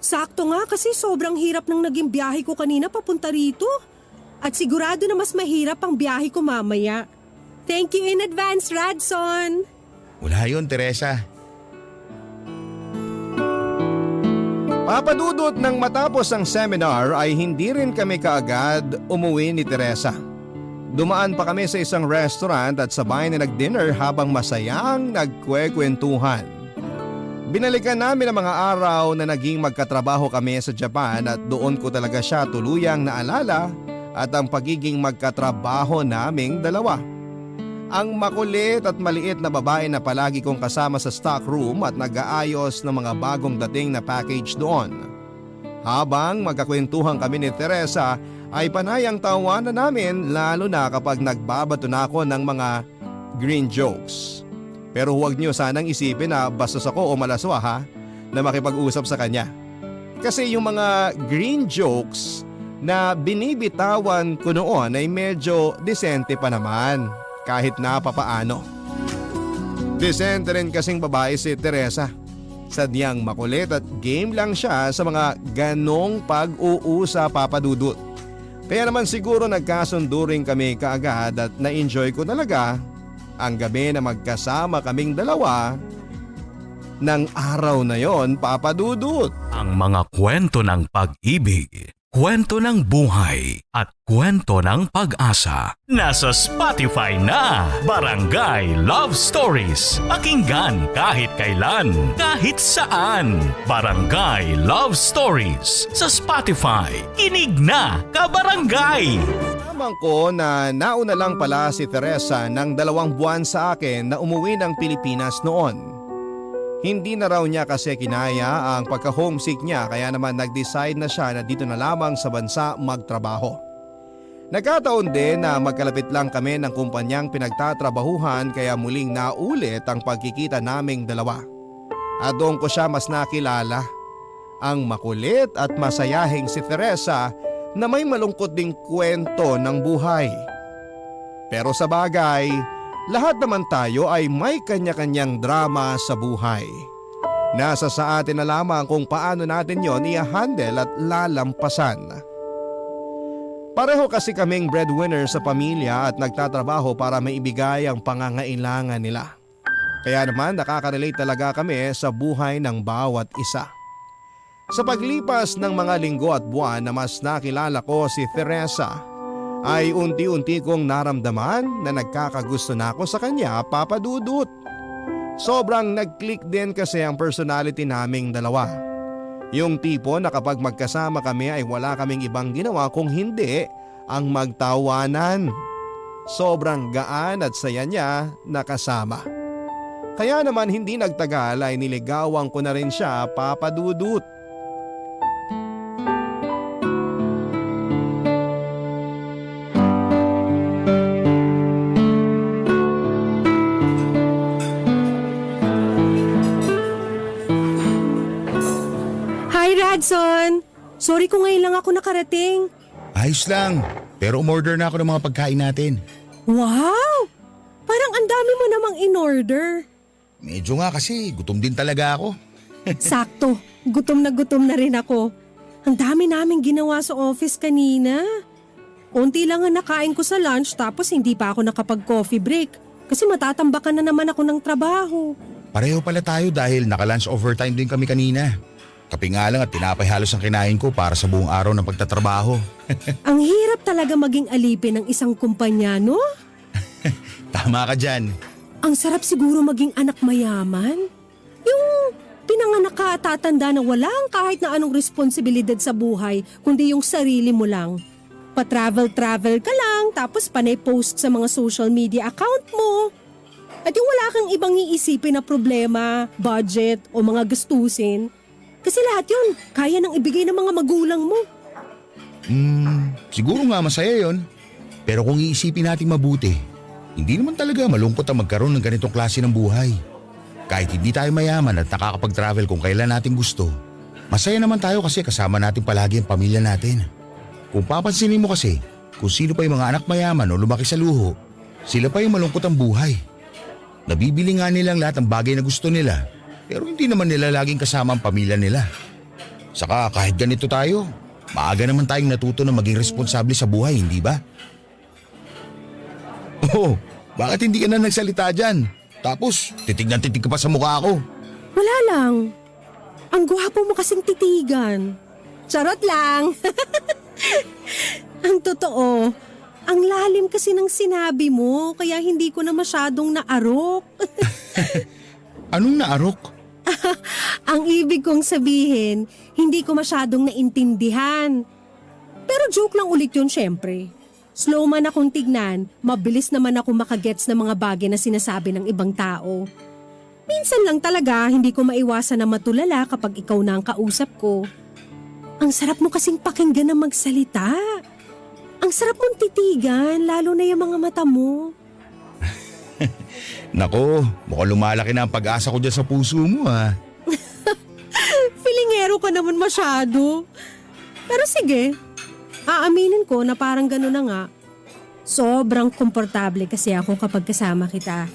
I: Sakto nga kasi sobrang hirap ng naging biyahe ko kanina papunta rito. At sigurado na mas mahirap ang biyahe ko mamaya. Thank you in advance, Radson.
H: Wala yun, Teresa.
C: Papa Dudut, nang matapos ang seminar ay hindi rin kami kaagad umuwi ni Teresa. Dumaan pa kami sa isang restaurant at sabay na nag-dinner habang masayang nagkwekwentuhan. Binalikan namin ang mga araw na naging magkatrabaho kami sa Japan at doon ko talaga siya tuluyang naalala at ang pagiging magkatrabaho naming dalawa. Ang makulit at maliit na babae na palagi kong kasama sa stock room at nag-aayos ng mga bagong dating na package doon. Habang magkakwentuhan kami ni Teresa ay panayang tawanan namin lalo na kapag nagbabato na ako ng mga green jokes. Pero huwag niyo sanang isipin na bastos ako o malaswa na makipag-usap sa kanya. Kasi yung mga green jokes na binibitawan ko noon ay medyo disente pa naman kahit na papaano. Decente rin kasing babae si Teresa. Sadyang makulit at game lang siya sa mga ganong pag-uusa, Papa Dudut. Kaya naman siguro nagkasundo rin kami kaagad at na-enjoy ko talaga ang gabi na magkasama kaming dalawa ng araw na yon, Papa Dudut.
A: Ang mga kwento ng pag-ibig, kwento ng buhay at kwento ng pag-asa. Nasa Spotify na! Barangay Love Stories. Pakinggan kahit kailan, kahit saan. Barangay Love Stories sa Spotify. Kinig na, kabarangay!
C: Namang ko na nauna lang pala si Teresa ng 2 buwan sa akin na umuwi ng Pilipinas noon. Hindi na raw niya kasi kinaya ang pagka-homesick niya kaya naman nag-decide na siya na dito na lamang sa bansa magtrabaho. Nagkataon din na magkalapit lang kami ng kumpanyang pinagtatrabahuhan kaya muling naulit ang pagkikita naming dalawa. At doon ko siya mas nakilala. Ang makulit at masayahing si Teresa na may malungkot ding kwento ng buhay. Pero sa bagay, lahat naman tayo ay may kanya-kanyang drama sa buhay. Nasa sa atin na lamang kung paano natin yon i-handle at lalampasan. Pareho kasi kaming breadwinner sa pamilya at nagtatrabaho para maibigay ang pangangailangan nila. Kaya naman nakaka-relate talaga kami sa buhay ng bawat isa. Sa paglipas ng mga linggo at buwan na mas nakilala ko si Teresa, ay unti-unti kong naramdaman na nagkakagusto na ako sa kanya, Papa Dudut. Sobrang nag-click din kasi ang personality naming dalawa. Yung tipo na kapag magkasama kami ay wala kaming ibang ginawa kung hindi ang magtawanan. Sobrang gaan at saya niya nakasama. Kaya naman hindi nagtagal ay niligawan ko na rin siya, Papa Dudut.
D: Radson, sorry kung ngayon lang ako nakarating.
H: Ayos lang, pero umorder na ako ng mga pagkain natin.
D: Wow! Parang ang dami mo namang in-order.
H: Medyo nga kasi, gutom din talaga ako.
D: Sakto, gutom na rin ako. Ang dami naming ginawa sa office kanina. Unti lang ang nakain ko sa lunch tapos hindi pa ako nakapag-coffee break kasi matatambakan na naman ako ng trabaho.
H: Pareho pala tayo dahil naka-lunch overtime din kami kanina. Kape nga lang at tinapay halos ang kinain ko para sa buong araw ng pagtatrabaho.
D: Ang hirap talaga maging alipin ng isang kumpanya, no?
H: Tama ka dyan.
D: Ang sarap siguro maging anak mayaman. Yung pinanganak ka at tatanda na walang kahit na anong responsibilidad sa buhay, kundi yung sarili mo lang. Pa-travel-travel ka lang, tapos panay post sa mga social media account mo. At yung wala kang ibang iisipin na problema, budget o mga gastusin. Kasi lahat yun, kaya nang ibigay ng mga magulang mo.
H: Siguro nga masaya yon. Pero kung iisipin nating mabuti, hindi naman talaga malungkot ang magkaroon ng ganitong klase ng buhay. Kahit hindi tayo mayaman at nakakapag-travel kung kailan natin gusto, masaya naman tayo kasi kasama natin palagi ang pamilya natin. Kung papansinin mo kasi, kung sino pa yung mga anak mayaman o lumaki sa luho, sila pa yung malungkot ang buhay. Nabibili nga nilang lahat ng bagay na gusto nila, pero hindi naman nila laging kasama ang pamilya nila. Saka kahit ganito tayo, maaga naman tayong natuto na maging responsable sa buhay, hindi ba? Oh, bakit hindi ka na nagsalita dyan? Tapos, titig ka pa sa mukha ko.
D: Wala lang. Ang gwapo mo kasing titigan. Charot lang. Ang totoo, ang lalim kasi ng sinabi mo, kaya hindi ko na masyadong naarok.
H: Anong naarok?
D: Ang ibig kong sabihin, hindi ko masyadong naintindihan. Pero joke lang ulit yun syempre. Slow man akong tignan, mabilis naman ako makagets ng mga bagay na sinasabi ng ibang tao. Minsan lang talaga, hindi ko maiwasan na matulala kapag ikaw na ang kausap ko. Ang sarap mo kasing pakinggan na magsalita. Ang sarap mong titigan, lalo na yung mga mata mo.
H: Nako, mukhang lumalaki na ang pag-asa ko dyan sa puso mo ha.
D: Filingero ka naman masyado. Pero sige, aaminin ko na parang gano'n na nga. Sobrang komportable kasi ako kapag kasama kita.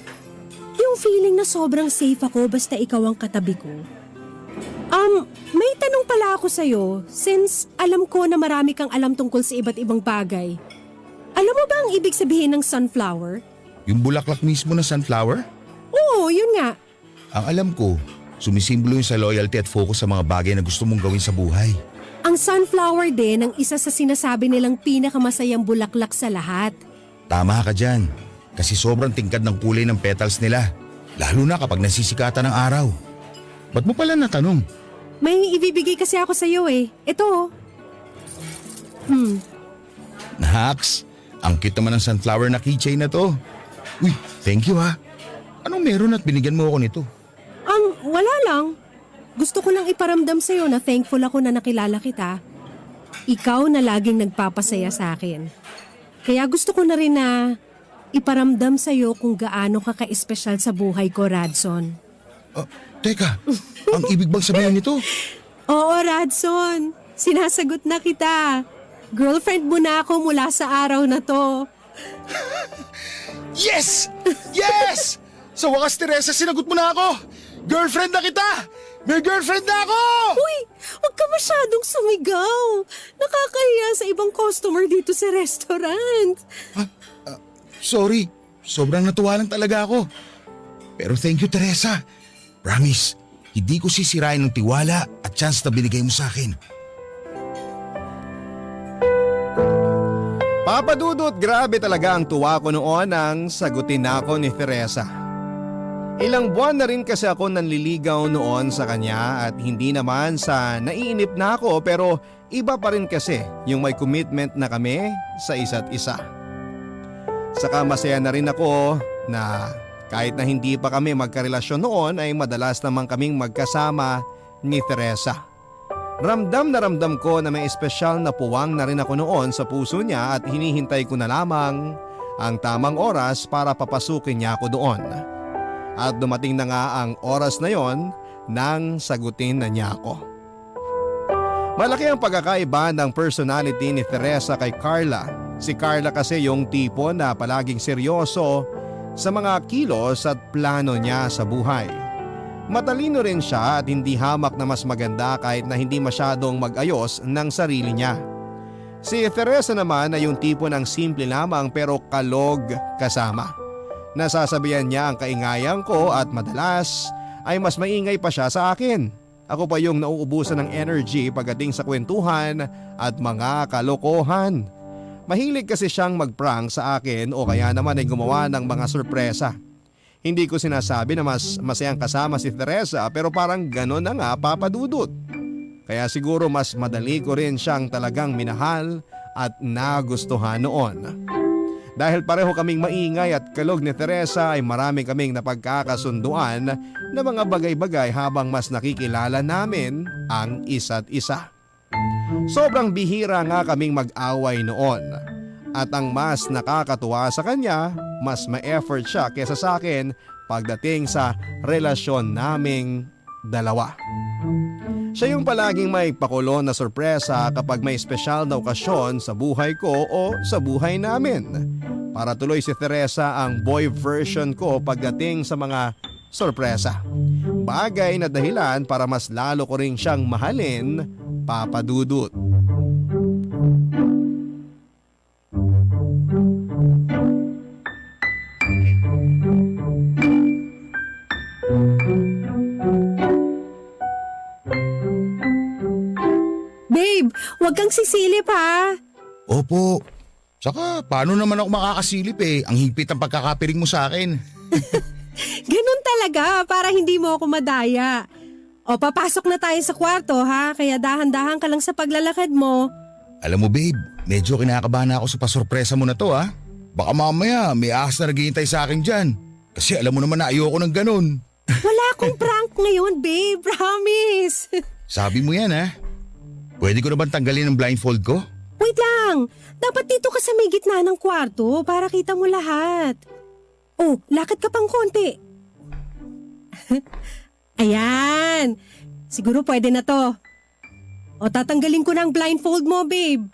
D: Yung kong feeling na sobrang safe ako basta ikaw ang katabi ko. May tanong pala ako sa'yo since alam ko na marami kang alam tungkol sa iba't ibang bagay. Alam mo ba ang ibig sabihin ng sunflower?
H: Yung bulaklak mismo na sunflower?
D: Oo, yun nga.
H: Ang alam ko, sumisimbolo yun sa loyalty at focus sa mga bagay na gusto mong gawin sa buhay.
D: Ang sunflower din ang isa sa sinasabi nilang pinakamasayang bulaklak sa lahat.
H: Tama ka dyan. Kasi sobrang tingkad ng kulay ng petals nila. Lalo na kapag nasisikatan ng araw. Ba't mo pala natanong?
D: May ibibigay kasi ako sa'yo eh. Ito.
H: Naks, ang cute naman ng sunflower na keychain na to. Uy, thank you ha. Anong meron at binigyan mo ako nito?
D: Wala lang. Gusto ko lang iparamdam sa'yo na thankful ako na nakilala kita. Ikaw na laging nagpapasaya sa akin. Kaya gusto ko na rin na iparamdam sa'yo kung gaano ka ka-espesyal sa buhay ko, Radson.
H: Teka, ang ibig bang sabihin nito?
D: Oo, Radson. Sinasagot na kita. Girlfriend mo na ako mula sa araw na to.
H: Yes! Yes! Sa wakas, Teresa, sinagot mo na ako! Girlfriend na kita! May girlfriend na ako!
D: Uy, huwag ka masyadong sumigaw. Nakakahiya sa ibang customer dito sa restaurant.
H: Sorry, sobrang natuwa lang talaga ako. Pero thank you, Teresa. Promise, hindi ko sisirain ng tiwala at chance na binigay mo sa akin.
C: Papa Dudut, grabe talaga ang tuwa ko noon nang sagutin ako ni Teresa. Ilang buwan na rin kasi ako nanliligaw noon sa kanya at hindi naman sa naiinip na ako pero iba pa rin kasi yung may commitment na kami sa isa't isa. Saka masaya na rin ako na kahit na hindi pa kami magkarelasyon noon ay madalas naman kaming magkasama ni Teresa. Ramdam na ramdam ko na may espesyal na puwang na rin ako noon sa puso niya at hinihintay ko na lamang ang tamang oras para papasukin niya ako doon. At dumating na nga ang oras na yon nang sagutin na niya ako. Malaki ang pagkakaiba ng personality ni Teresa kay Carla. Si Carla kasi yung tipo na palaging seryoso sa mga kilos at plano niya sa buhay. Matalino rin siya at hindi hamak na mas maganda kahit na hindi masyadong mag-ayos ng sarili niya. Si Teresa naman ay yung tipo ng simple lamang pero kalog kasama. Nasasabihan niya ang kaingayan ko at madalas ay mas maingay pa siya sa akin. Ako pa yung nauubusan ng energy pagdating sa kwentuhan at mga kalokohan. Mahilig kasi siyang mag-prank sa akin o kaya naman ay gumawa ng mga sorpresa. Hindi ko sinasabi na mas masayang kasama si Teresa pero parang gano'n na nga, Papa Dudut. Kaya siguro mas madali ko rin siyang talagang minahal at nagustuhan noon. Dahil pareho kaming maingay at kalog ni Teresa ay marami kaming napagkakasunduan na mga bagay-bagay habang mas nakikilala namin ang isa't isa. Sobrang bihira nga kaming mag-away noon at ang mas nakakatuwa sa kanya, mas ma-effort siya kesa sa akin pagdating sa relasyon naming dalawa. Siya yung palaging may pakulo na sorpresa kapag may espesyal na okasyon sa buhay ko o sa buhay namin. Para tuloy si Teresa ang boy version ko pagdating sa mga sorpresa. Bagay na dahilan para mas lalo ko rin siyang mahalin, Papa Dudut.
D: Babe, huwag kang sisilip ha.
H: Opo. Saka paano naman ako makakasilip eh? Ang higpit ang pagkakapiring mo sa akin.
D: Ganun talaga para hindi mo ako madaya. O papasok na tayo sa kwarto ha, kaya dahan-dahan ka lang sa paglalakad mo.
H: Alam mo babe, medyo kinakabahan ako sa pasorpresa mo na to ha. Baka mamaya may ahas na naghihintay sa akin dyan. Kasi alam mo naman na ayoko ng ganun.
D: Wala akong prank ngayon babe, promise.
H: Sabi mo yan ha. Pwede ko na bang tanggalin ang blindfold ko?
D: Wait lang, dapat dito ka sa may gitna ng kwarto para kita mo lahat. Oh, lakad ka pang konti. Ayan, siguro pwede na to. O tatanggalin ko ng blindfold mo babe.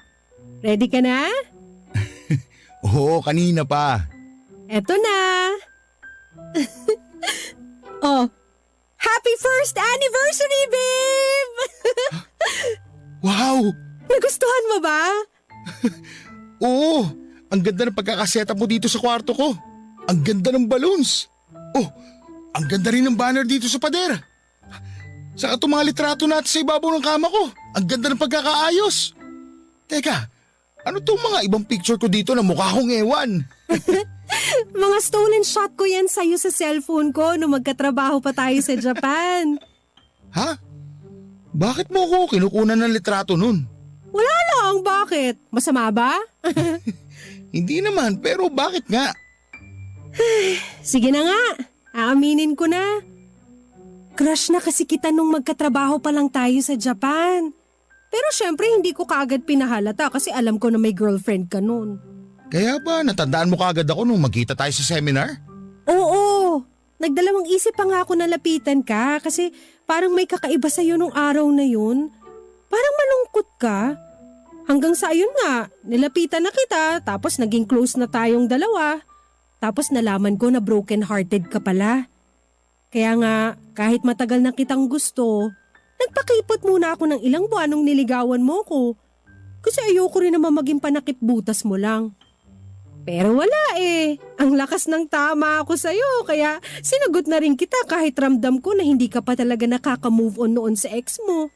D: Ready ka na?
H: Oo, kanina pa.
D: Eto na. Oh, happy first anniversary, babe!
H: Wow!
D: Nagustuhan mo ba?
H: Oo! Ang ganda ng pagkakasetup mo dito sa kwarto ko. Ang ganda ng balloons. Oh, ang ganda rin ng banner dito sa pader. Saka itong mga litrato natin sa ibabaw ng kama ko. Ang ganda ng pagkakaayos. Teka, ano itong mga ibang picture ko dito na mukha kong ewan?
D: Mga stolen shot ko yan sa'yo sa cellphone ko nung magkatrabaho pa tayo sa Japan.
H: Ha? Bakit mo ako kinukunan ng litrato nun?
D: Wala lang, bakit? Masama ba?
H: Hindi naman, pero bakit nga?
D: Sige na nga, aaminin ko na. Crush na kasi kita nung magkatrabaho pa lang tayo sa Japan. Pero syempre hindi ko kaagad pinahalata kasi alam ko na may girlfriend ka nun.
H: Kaya ba natandaan mo kaagad ako nung magkita tayo sa seminar?
D: Oo, nagdalawang isip pa nga ako na lapitan ka kasi parang may kakaiba sa'yo nung araw na yun. Parang malungkot ka. Hanggang sa ayun nga, nilapitan na kita tapos naging close na tayong dalawa. Tapos nalaman ko na broken-hearted ka pala. Kaya nga, kahit matagal na kitang gusto, nagpakipot muna ako ng ilang buwan nung niligawan mo ko. Kasi ayoko rin naman maging panakip-butas mo lang. Pero wala eh. Ang lakas ng tama ako sa'yo kaya sinagot na rin kita kahit ramdam ko na hindi ka pa talaga nakaka-move on noon sa ex mo.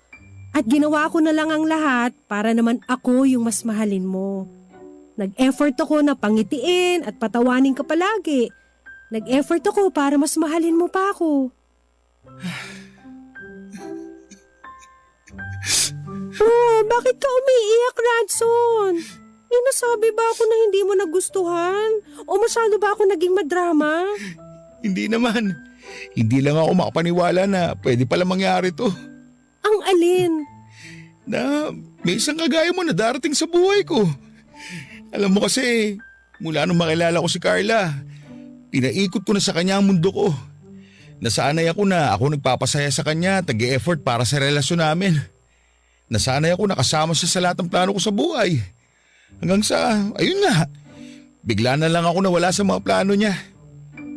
D: At ginawa ko na lang ang lahat para naman ako yung mas mahalin mo. Nag-effort ako na pangitiin at patawanin ka palagi. Nag-effort ako para mas mahalin mo pa ako. Oh, bakit ka umiiyak, Radson? May nasabi ba ako na hindi mo nagustuhan? O masyado ba ako naging madrama?
H: Hindi naman. Hindi lang ako makapaniwala na pwede pala mangyari to.
D: Ang alin?
H: Na may isang kagaya mo na darating sa buhay ko. Alam mo kasi, mula nung makilala ko si Carla, pinaikot ko na sa kanya ang mundo ko. Nasanay ako na ako nagpapasaya sa kanya, tag-e-effort para sa relasyon namin. Nasanay ako nakasama siya sa lahat ng plano ko sa buhay. Hanggang sa, ayun nga, bigla na lang ako nawala sa mga plano niya.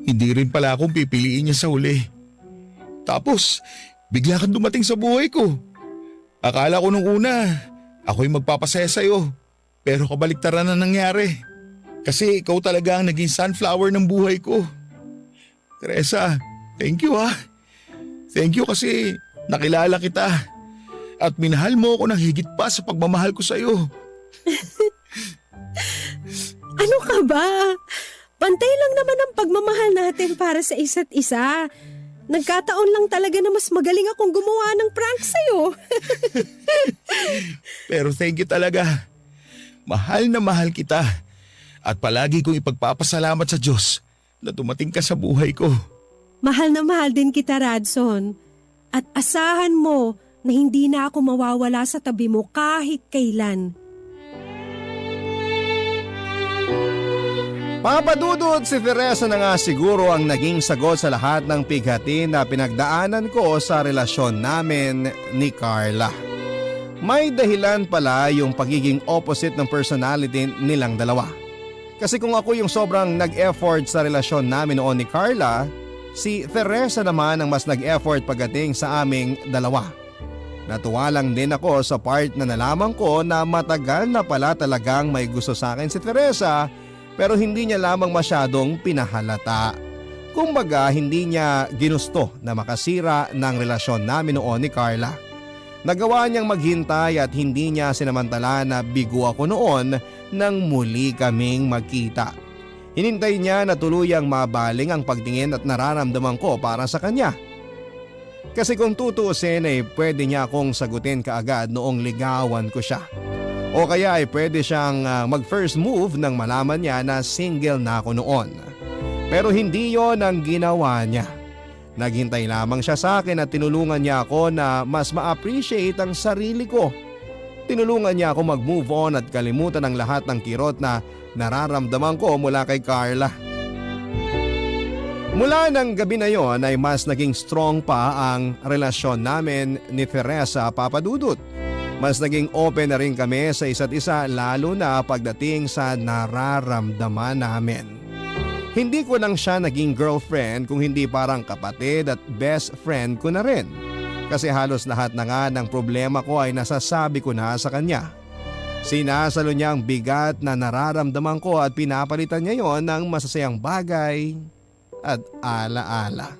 H: Hindi rin pala akong pipiliin niya sa huli. Tapos, bigla kang dumating sa buhay ko. Akala ko nung una, ako'y magpapasaya sa'yo. Pero kabaliktaran na nangyari. Kasi ikaw talaga ang naging sunflower ng buhay ko. Teresa, thank you ha. Thank you kasi nakilala kita. At minahal mo ako ng higit pa sa pagmamahal ko sa'yo.
D: Ano ka ba? Pantay lang naman ang pagmamahal natin para sa isa't isa. Nagkataon lang talaga na mas magaling akong gumawa ng prank sa'yo.
H: Pero thank you talaga. Mahal na mahal kita. At palagi kong ipagpapasalamat sa Diyos na dumating ka sa buhay ko.
D: Mahal na mahal din kita, Radson. At asahan mo na hindi na ako mawawala sa tabi mo kahit kailan.
C: Papadudod, si Teresa na nga siguro ang naging sagot sa lahat ng pighati na pinagdaanan ko sa relasyon namin ni Carla. May dahilan pala yung pagiging opposite ng personality nilang dalawa. Kasi kung ako yung sobrang nag-effort sa relasyon namin noon ni Carla, si Teresa naman ang mas nag-effort pagdating sa aming dalawa. Natuwa lang din ako sa part na nalaman ko na matagal na pala talagang may gusto sa akin si Teresa, pero hindi niya lamang masyadong pinahalata. Kumbaga hindi niya ginusto na makasira ng relasyon namin noon ni Carla. Nagawa niyang maghintay at hindi niya sinamantala na bigo ako noon nang muli kaming magkita. Hinintay niya na tuluyang mabaling ang pagtingin at nararamdaman ko para sa kanya. Kasi kung tutuusin ay pwede niya akong sagutin kaagad noong ligawan ko siya. O kaya ay pwede siyang mag-first move nang malaman niya na single na ako noon. Pero hindi yon ang ginawa niya. Naghintay lamang siya sa akin at tinulungan niya ako na mas ma-appreciate ang sarili ko. Tinulungan niya ako mag-move on at kalimutan ang lahat ng kirot na nararamdaman ko mula kay Carla. Mula ng gabi na yon ay mas naging strong pa ang relasyon namin ni Teresa, Papadudut. Mas naging open na rin kami sa isa't isa lalo na pagdating sa nararamdaman namin. Hindi ko lang siya naging girlfriend kung hindi parang kapatid at best friend ko na rin. Kasi halos lahat na nga ng problema ko ay nasasabi ko na sa kanya. Sinasalo niya ang bigat na nararamdaman ko at pinapalitan niya yon ng masasayang bagay at alaala.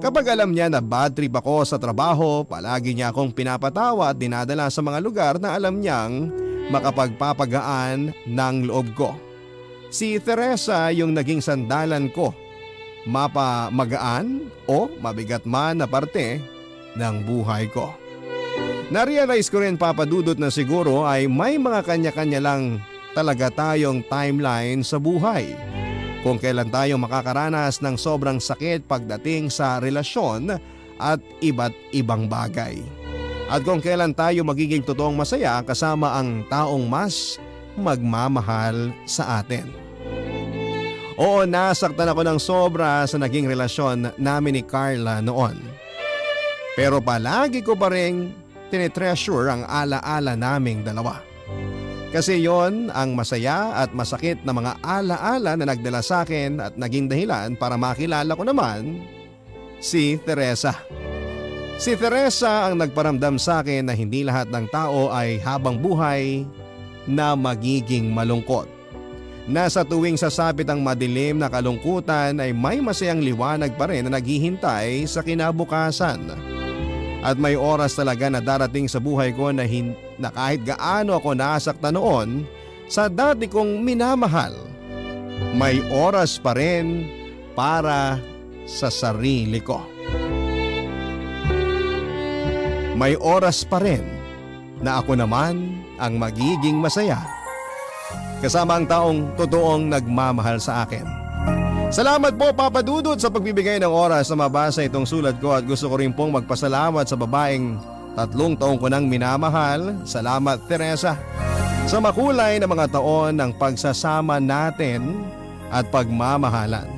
C: Kapag alam niya na bad trip ako sa trabaho, palagi niya akong pinapatawa at dinadala sa mga lugar na alam niyang makapagpapagaan ng loob ko. Si Teresa yung naging sandalan ko, mapamagaan o mabigat man na parte ng buhay ko. Narealize ko rin, Papa Dudut, na siguro ay may mga kanya-kanya lang talaga tayong timeline sa buhay. Kung kailan tayo makakaranas ng sobrang sakit pagdating sa relasyon at iba't ibang bagay. At kung kailan tayo magiging totoong masaya kasama ang taong mas magmamahal sa atin. Oo, nasaktan ako ng sobra sa naging relasyon namin ni Carla noon. Pero palagi ko pa rin tinitreasure ang alaala naming dalawa. Kasi yon ang masaya at masakit na mga alaala na nagdala sa akin at naging dahilan para makilala ko naman si Teresa. Si Teresa ang nagparamdam sa akin na hindi lahat ng tao ay habang buhay na magiging malungkot. Na sa tuwing sasapit ang madilim na kalungkutan ay may masayang liwanag pa rin na naghihintay sa kinabukasan. At may oras talaga na darating sa buhay ko na kahit gaano ako nasaktan noon sa dati kong minamahal, may oras pa rin para sa sarili ko. May oras pa rin na ako naman ang magiging masaya kasama ang taong totoong nagmamahal sa akin. Salamat po, Papa Dudut, sa pagbibigay ng oras na mabasa itong sulat ko at gusto ko rin pong magpasalamat sa babaeng 3 taong ko nang minamahal. Salamat, Teresa, sa makulay na mga taon ng pagsasama natin at pagmamahalan.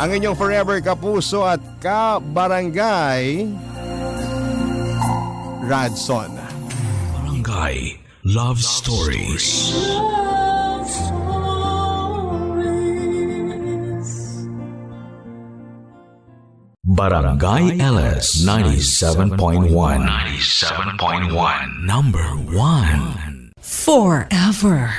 C: Ang inyong forever kapuso at kabarangay, Radson.
A: Barangay Love Stories. Barangay LS 97.1. 97.1. Number 1.
J: Forever.